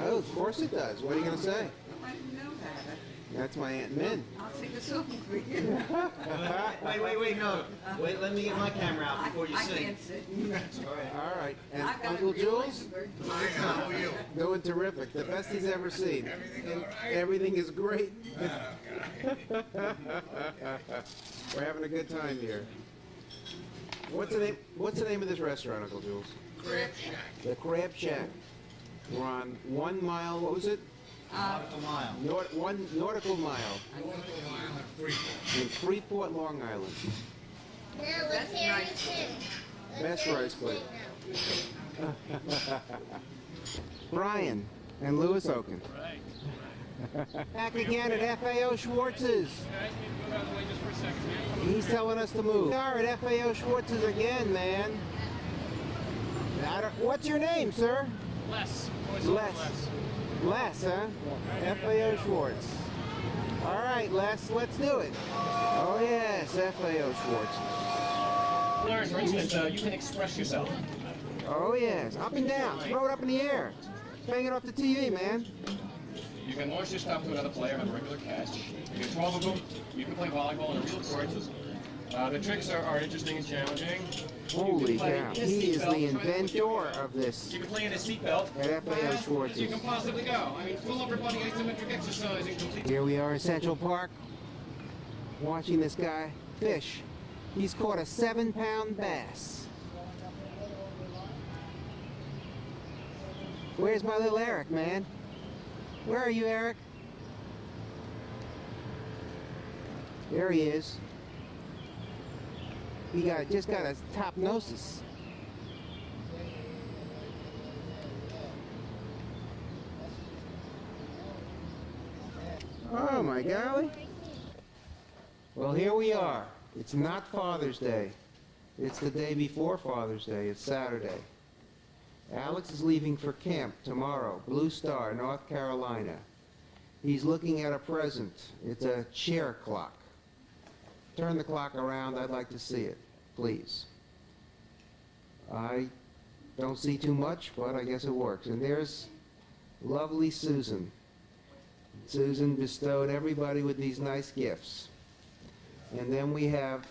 Oh, of course it does. What are you going to say? I didn't know that. That's my Aunt Min. I'll sing a song for you. Wait, no. Wait, let me get my camera out before you I sing. can't sing. All right. And I've got Uncle a real Jules? Eisenberg. Doing terrific. The best he's ever seen. Everything is great. We're having a good time here. What's the name of this restaurant, Uncle Jules? Crab Shack. The Crab Shack. We're on 1 mile, what was it? Nautical mile. One nautical mile. In Freeport, Long Island. Now let's hear you sing. Best rice plate. Brian and Louis Oken. Back again at FAO Schwartz's. He's telling us to move. We are at FAO Schwartz's again, man. What's your name, sir? Les. Les, huh? FAO Schwartz. All right, Les, let's do it. Oh, yes. yes, FAO Schwartz's. Learn, for instance, you can express yourself. Oh, yes. Up and down. Throw it up in the air. Bang it off the TV, man. You can launch your stuff to another player on a regular catch. You can 12 of them. You can play volleyball in a real court. The tricks are interesting and challenging. Holy cow. He is the inventor of this You can play in a seatbelt. at FAO You can Schwartz's. possibly go. I mean, full upper body isometric exercise and complete. Here we are in Central Park, watching this guy fish. He's caught a 7-pound bass. Where's my little Eric, man? Where are you, Eric? There he is. He just got a topnosis. Oh my golly. Well, here we are. It's not Father's Day. It's the day before Father's Day. It's Saturday. Alex is leaving for camp tomorrow, Blue Star, North Carolina. He's looking at a present. It's a chair clock. Turn the clock around. I'd like to see it, please. I don't see too much, but I guess it works. And there's lovely Susan. Susan bestowed everybody with these nice gifts. And then we have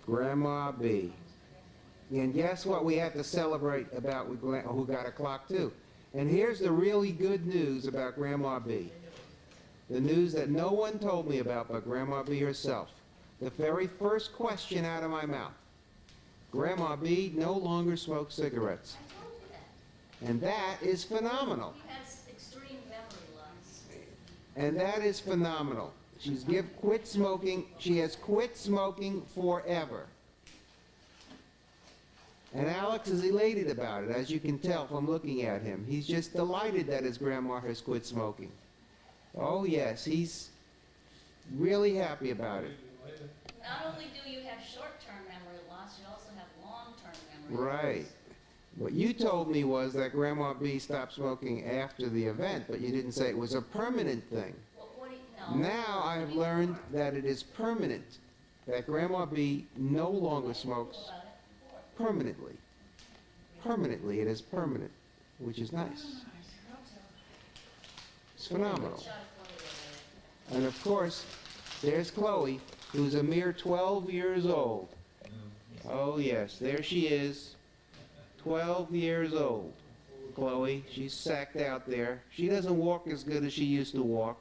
Grandma B. And guess what we have to celebrate about with who got a clock too. And here's the really good news about Grandma B. The news that no one told me about but Grandma B herself. The very first question out of my mouth. Grandma B no longer smokes cigarettes. And that is phenomenal. He has extreme memory loss. And that is phenomenal. She's quit smoking. She has quit smoking forever. And Alex is elated about it, as you can tell from looking at him. He's just delighted that his grandma has quit smoking. Oh yes, he's really happy about it. Not only do you have short-term memory loss, you also have long-term memory loss. Right. What you told me was that Grandma B stopped smoking after the event, but you didn't say it was a permanent thing. Well, what do you, no. Now I have learned that it is permanent, that Grandma B no longer smokes permanently. Permanently, it is permanent, which is nice. It's phenomenal. And of course, there's Chloe, who's a mere 12 years old. Oh yes, there she is, 12 years old. Chloe, she's sacked out there. She doesn't walk as good as she used to walk.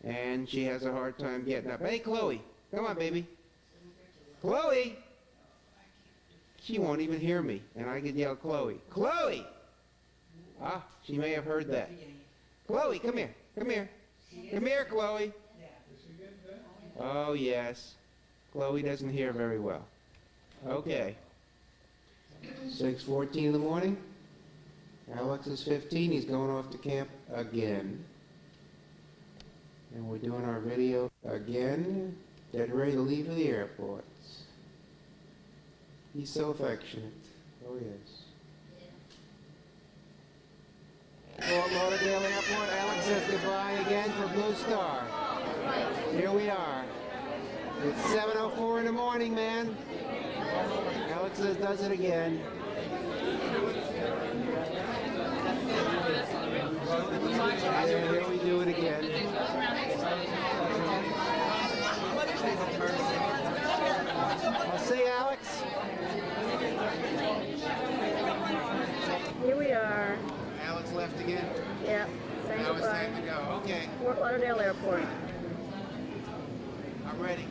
And she has a hard time getting up. Hey Chloe, come on baby. Chloe! She won't even hear me, and I could yell, Chloe. Chloe! Ah, she may have heard that. Chloe, come here, come here. Come here, Chloe. Oh, yes. Chloe doesn't hear very well. Okay. 6:14 in the morning. Alex is 15. He's going off to camp again. And we're doing our video again. Getting ready to leave for the airport. He's so affectionate. Oh, yes. Fort Lauderdale Airport. Alex says goodbye again for Blue Star. Here we are. It's 7:04 in the morning, man. Alex says does it again. And here we do it again. I'll see Alex. Here we are. Alex left again. Yep. Now it's time to go. Okay. Fort Lauderdale Airport. I'm ready.